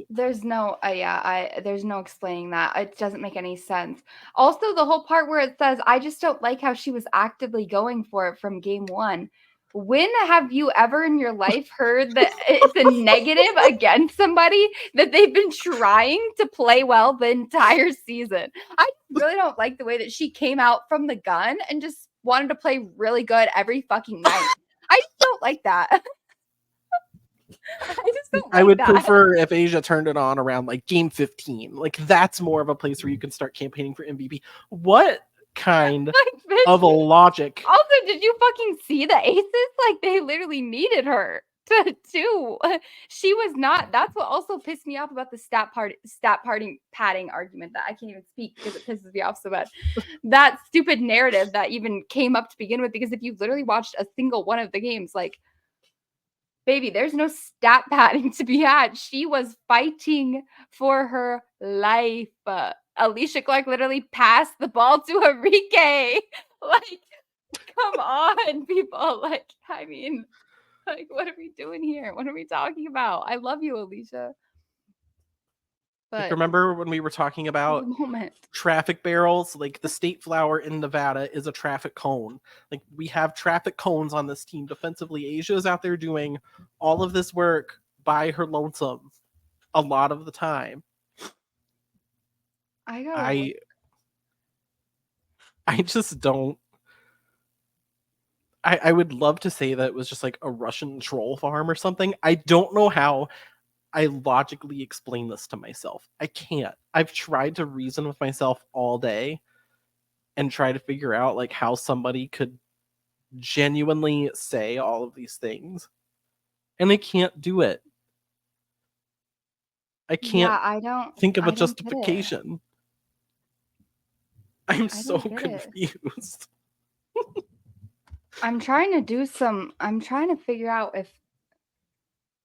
There's no, there's no explaining that. It doesn't make any sense. Also, the whole part where it says, I just don't like how she was actively going for it from game 1. When have you ever in your life heard that it's a negative against somebody that they've been trying to play well the entire season? I really don't like the way that she came out from the gun and just wanted to play really good every fucking night. I just don't like that. I just don't like I would that. prefer if Asia turned it on around like game 15. Like, that's more of a place where you can start campaigning for MVP. What kind of a logic? Also, did you fucking see the aces? Like, they literally needed her to do. She was not. That's what also pissed me off about the stat padding argument that I can't even speak because it pisses me off so bad. That stupid narrative that even came up to begin with, because if you literally watched a single one of the games, like, baby, there's no stat padding to be had. She was fighting for her life. Alicia Clark literally passed the ball to Enrique. Like, come on, people. Like, I mean, like, what are we doing here? What are we talking about? I love you, Alicia. But Like, remember when we were talking about traffic barrels? Like, the state flower in Nevada is a traffic cone. Like, we have traffic cones on this team defensively. Asia is out there doing all of this work by her lonesome a lot of the time. I just don't. I would love to say that it was just like a Russian troll farm or something. I don't know how I logically explain this to myself. I can't. I've tried to reason with myself all day and try to figure out like how somebody could genuinely say all of these things. And I can't do it. I can't I don't think of a justification. I'm so confused. I'm trying to figure out if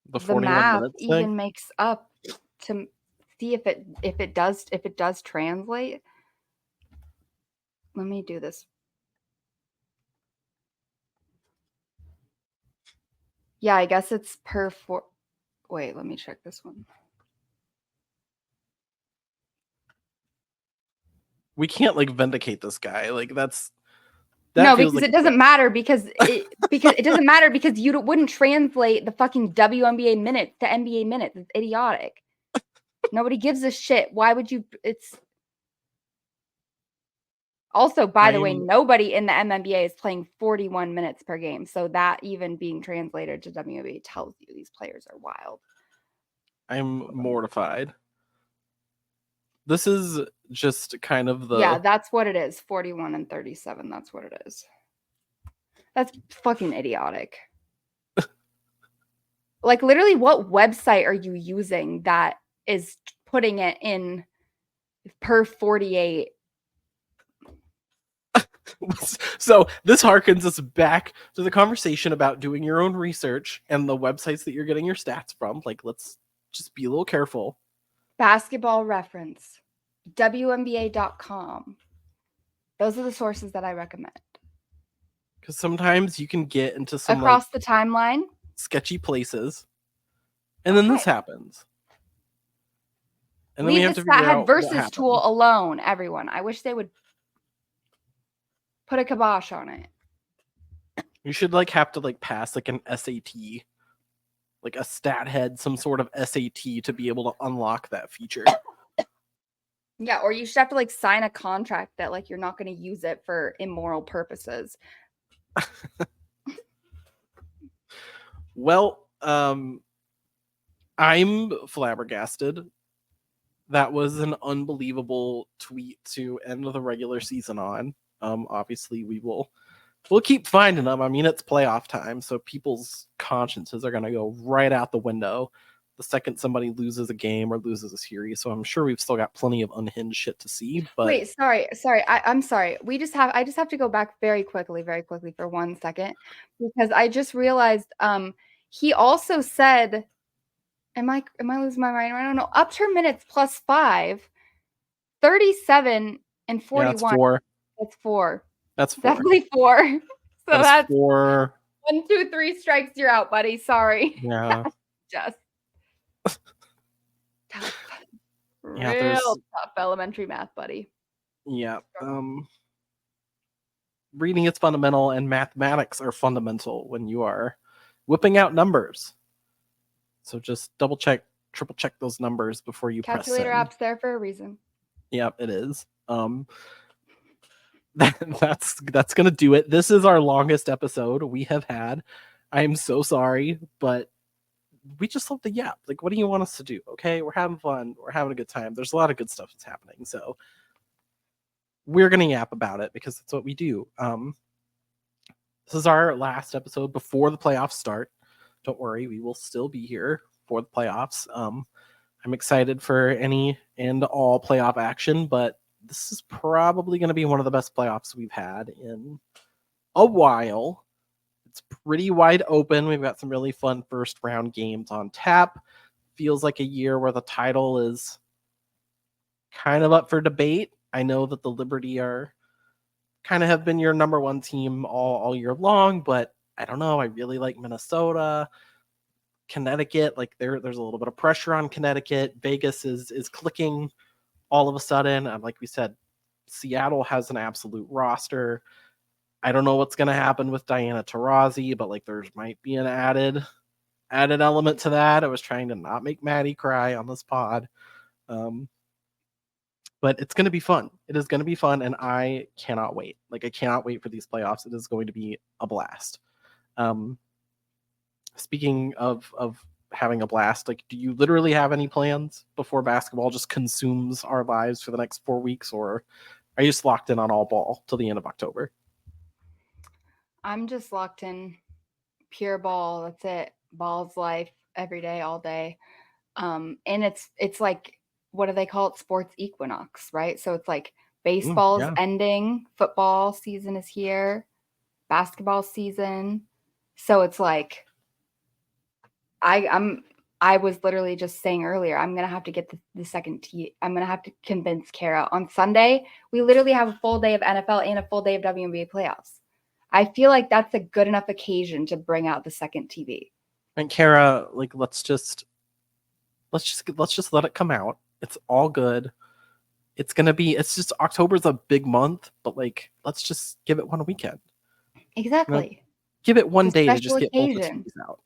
the math even thing makes up to see if it does translate. Let me do this. Yeah, I guess it's per 4. Wait, let me check this one. We can't like vindicate this guy. Like, that no, feels because like it doesn't matter because it doesn't matter because you wouldn't translate the fucking WNBA minutes to NBA minutes. It's idiotic. Nobody gives a shit. Why would you? It's also, by the way, nobody in the MNBA is playing 41 minutes per game. So that even being translated to WNBA tells you these players are wild. I'm mortified. This is just kind of the... Yeah, that's what it is. 41 and 37. That's what it is. That's fucking idiotic. Like, literally, what website are you using that is putting it in per 48? So this harkens us back to the conversation about doing your own research and the websites that you're getting your stats from. Like, let's just be a little careful. Basketball Reference, WNBA.com. Those are the sources that I recommend. Because sometimes you can get into some across the timeline sketchy places, and then this happens. And then we have to figure out versus tool alone, everyone. I wish they would put a kibosh on it. You should have to pass an SAT, like a stat head, some sort of SAT to be able to unlock that feature. Yeah, or you should have to sign a contract that you're not going to use it for immoral purposes. Well, I'm flabbergasted. That was an unbelievable tweet to end the regular season on. Obviously we'll keep finding them. I mean, it's playoff time, so people's consciences are going to go right out the window. the second somebody loses a game or loses a series. So I'm sure we've still got plenty of unhinged shit to see. But wait, sorry. I'm sorry. I just have to go back very quickly for 1 second, because I just realized he also said, am I losing my mind? I don't know. Upturn minutes plus 5, 37 and 41. yeah, that's 4. That's 4. That's 4. Definitely 4. So that's 4. 1, 2, 3 strikes. You're out, buddy. Sorry. Yeah. Just tough. Yeah, Real tough elementary math, buddy. Yeah. Reading is fundamental, and mathematics are fundamental when you are whipping out numbers. So just double check, triple check those numbers before you Calculator press send. app's there for a reason. Yep, it is. That's gonna do it. This is our longest episode we have had. I am so sorry, but we just love the yap. Like, what do you want us to do? Okay, we're having fun. We're having a good time. There's a lot of good stuff that's happening. So we're gonna yap about it because that's what we do. This is our last episode before the playoffs start. Don't worry, we will still be here for the playoffs. I'm excited for any and all playoff action, but this is probably going to be one of the best playoffs we've had in a while. It's pretty wide open. We've got some really fun first round games on tap. Feels like a year where the title is kind of up for debate. I know that the Liberty are kind of have been your number one team all year long, but I don't know. I really like Minnesota. Connecticut, like there's a little bit of pressure on Connecticut. Vegas is clicking all of a sudden. Like we said, Seattle has an absolute roster. I don't know what's going to happen with Diana Taurasi, but like there might be an added element to that. I was trying to not make Maddie cry on this pod. But it's going to be fun. It is going to be fun, and I cannot wait. Like, I cannot wait for these playoffs. It is going to be a blast. Speaking of having a blast, like, do you literally have any plans before basketball just consumes our lives for the next 4 weeks, or are you just locked in on all ball till the end of October? I'm just locked in pure ball. That's it. Ball's life every day, all day. And it's like, what do they call it? Sports equinox, right? So it's like baseball is ending, football season is here, basketball season. So it's like, I was literally just saying earlier, I'm gonna have to get the second tee. I'm gonna have to convince Kara on Sunday. We literally have a full day of NFL and a full day of WNBA playoffs. I feel like that's a good enough occasion to bring out the second TV. And Kara, like, let's just let it come out. It's all good. It's just October's a big month, but like, let's just give it one weekend. Exactly. You know, give it one day to just occasion. get both the TVs out.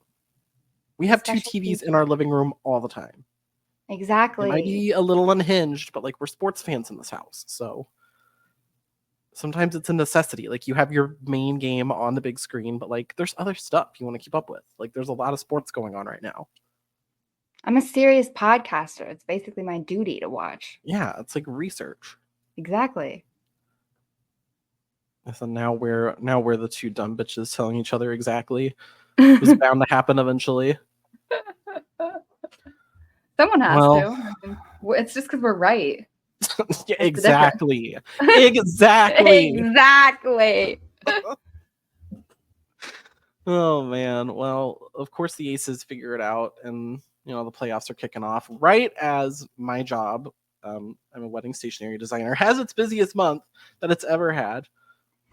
We have two TVs in our living room all the time. Exactly. It might be a little unhinged, but like, we're sports fans in this house, so sometimes it's a necessity. Like, you have your main game on the big screen, but like, there's other stuff you want to keep up with. Like, there's a lot of sports going on right now. I'm a serious podcaster. It's basically my duty to watch. Yeah, it's like research. Exactly. So now we're the two dumb bitches telling each other exactly what's bound to happen eventually. Someone has to. It's just because we're right. Yeah, exactly. Exactly. Exactly. Oh man. Well, of course the Aces figure it out, and you know the playoffs are kicking off right as my job. I'm a wedding stationery designer. Has its busiest month that it's ever had.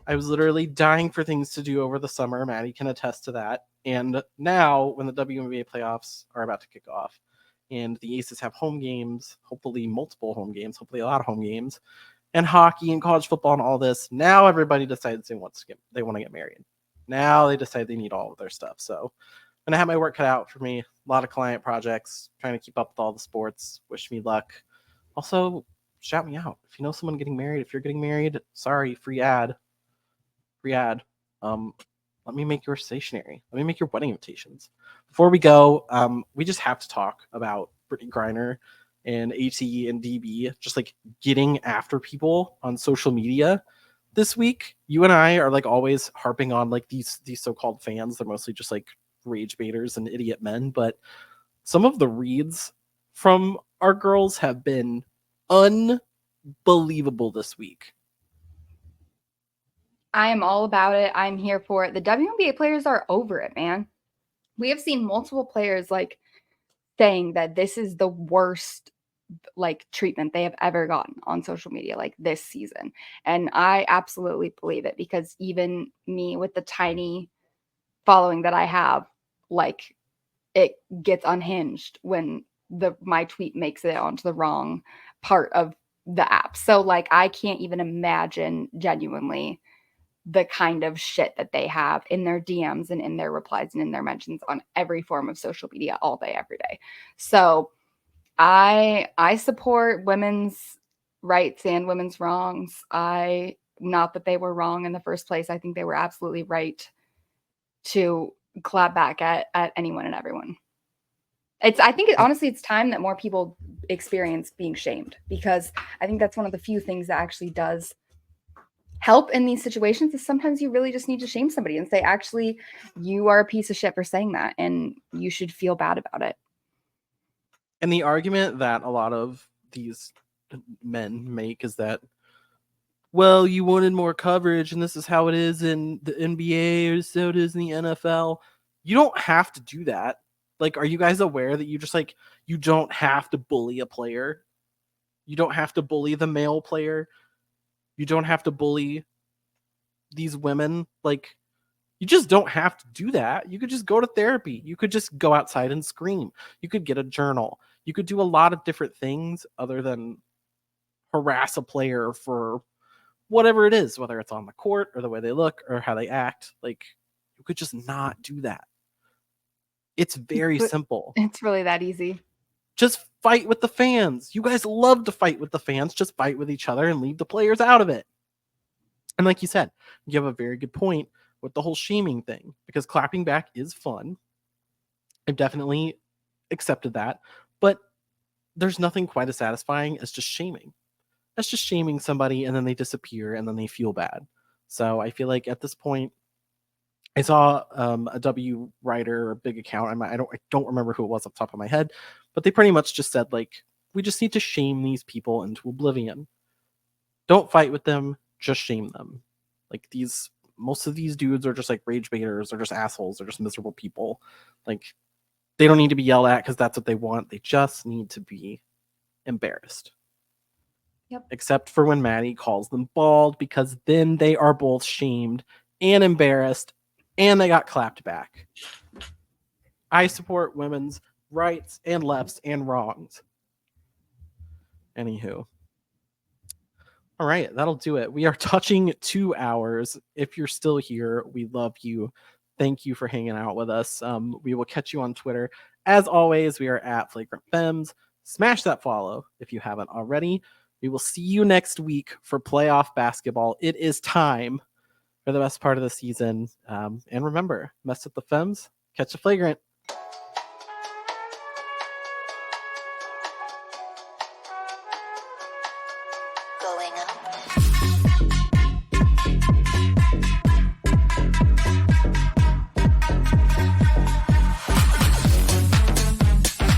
I was literally dying for things to do over the summer. Maddie can attest to that. And now, when the WNBA playoffs are about to kick off, and the Aces have home games, hopefully multiple home games, hopefully a lot of home games, and hockey and college football and all this, now everybody decides they want to get married. Now they decide they need all of their stuff. So I'm gonna have my work cut out for me. A lot of client projects, trying to keep up with all the sports. Wish me luck. Also, shout me out if you know someone getting married. If you're getting married, sorry, free ad. Let me make your stationery. Let me make your wedding invitations. Before we go, we just have to talk about Brittany Griner and AT and DB just like getting after people on social media this week. You and I are like always harping on like these so-called fans. They're mostly just like rage baiters and idiot men, but some of the reads from our girls have been unbelievable this week. I am all about it. I'm here for it. The WNBA players are over it, man. We have seen multiple players like saying that this is the worst like treatment they have ever gotten on social media like this season. And I absolutely believe it, because even me with the tiny following that I have, like, it gets unhinged when my tweet makes it onto the wrong part of the app. So like I can't even imagine genuinely the kind of shit that they have in their DMs and in their replies and in their mentions on every form of social media all day, every day. So I support women's rights and women's wrongs. Not that they were wrong in the first place. I think they were absolutely right to clap back at anyone and everyone. Honestly, it's time that more people experience being shamed, because I think that's one of the few things that actually does help in these situations. Is sometimes you really just need to shame somebody and say, actually, you are a piece of shit for saying that, and you should feel bad about it. And the argument that a lot of these men make is that, well, you wanted more coverage and this is how it is in the NBA or so it is in the NFL. You don't have to do that. Like, are you guys aware that you just like, you don't have to bully a player? You don't have to bully the male player. You don't have to bully these women. Like, you just don't have to do that. You could just go to therapy. You could just go outside and scream. You could get a journal. You could do a lot of different things other than harass a player for whatever it is, whether it's on the court or the way they look or how they act. Like, you could just not do that. It's very simple. It's really that easy. Just fight with the fans. You guys love to fight with the fans. Just fight with each other and leave the players out of it. And like you said, you have a very good point with the whole shaming thing, because clapping back is fun. I've definitely accepted that. But there's nothing quite as satisfying as just shaming. That's just shaming somebody and then they disappear and then they feel bad. So I feel like at this point, I saw a W writer or big account. I don't remember who it was off the top of my head, but they pretty much just said, like, we just need to shame these people into oblivion. Don't fight with them, just shame them. Like, most of these dudes are just like rage baiters, they're just assholes, they're just miserable people. Like, they don't need to be yelled at because that's what they want. They just need to be embarrassed. Yep. Except for when Maddy calls them bald, because then they are both shamed and embarrassed and they got clapped back. I support women's rights and lefts and wrongs. Anywho. All right, that'll do it. We are touching 2 hours. If you're still here, we love you. Thank you for hanging out with us. We will catch you on Twitter. As always, we are at Flagrant Femmes. Smash that follow if you haven't already. We will see you next week for playoff basketball. It is time for the best part of the season. And remember, mess with the Femmes, catch a flagrant. Going up.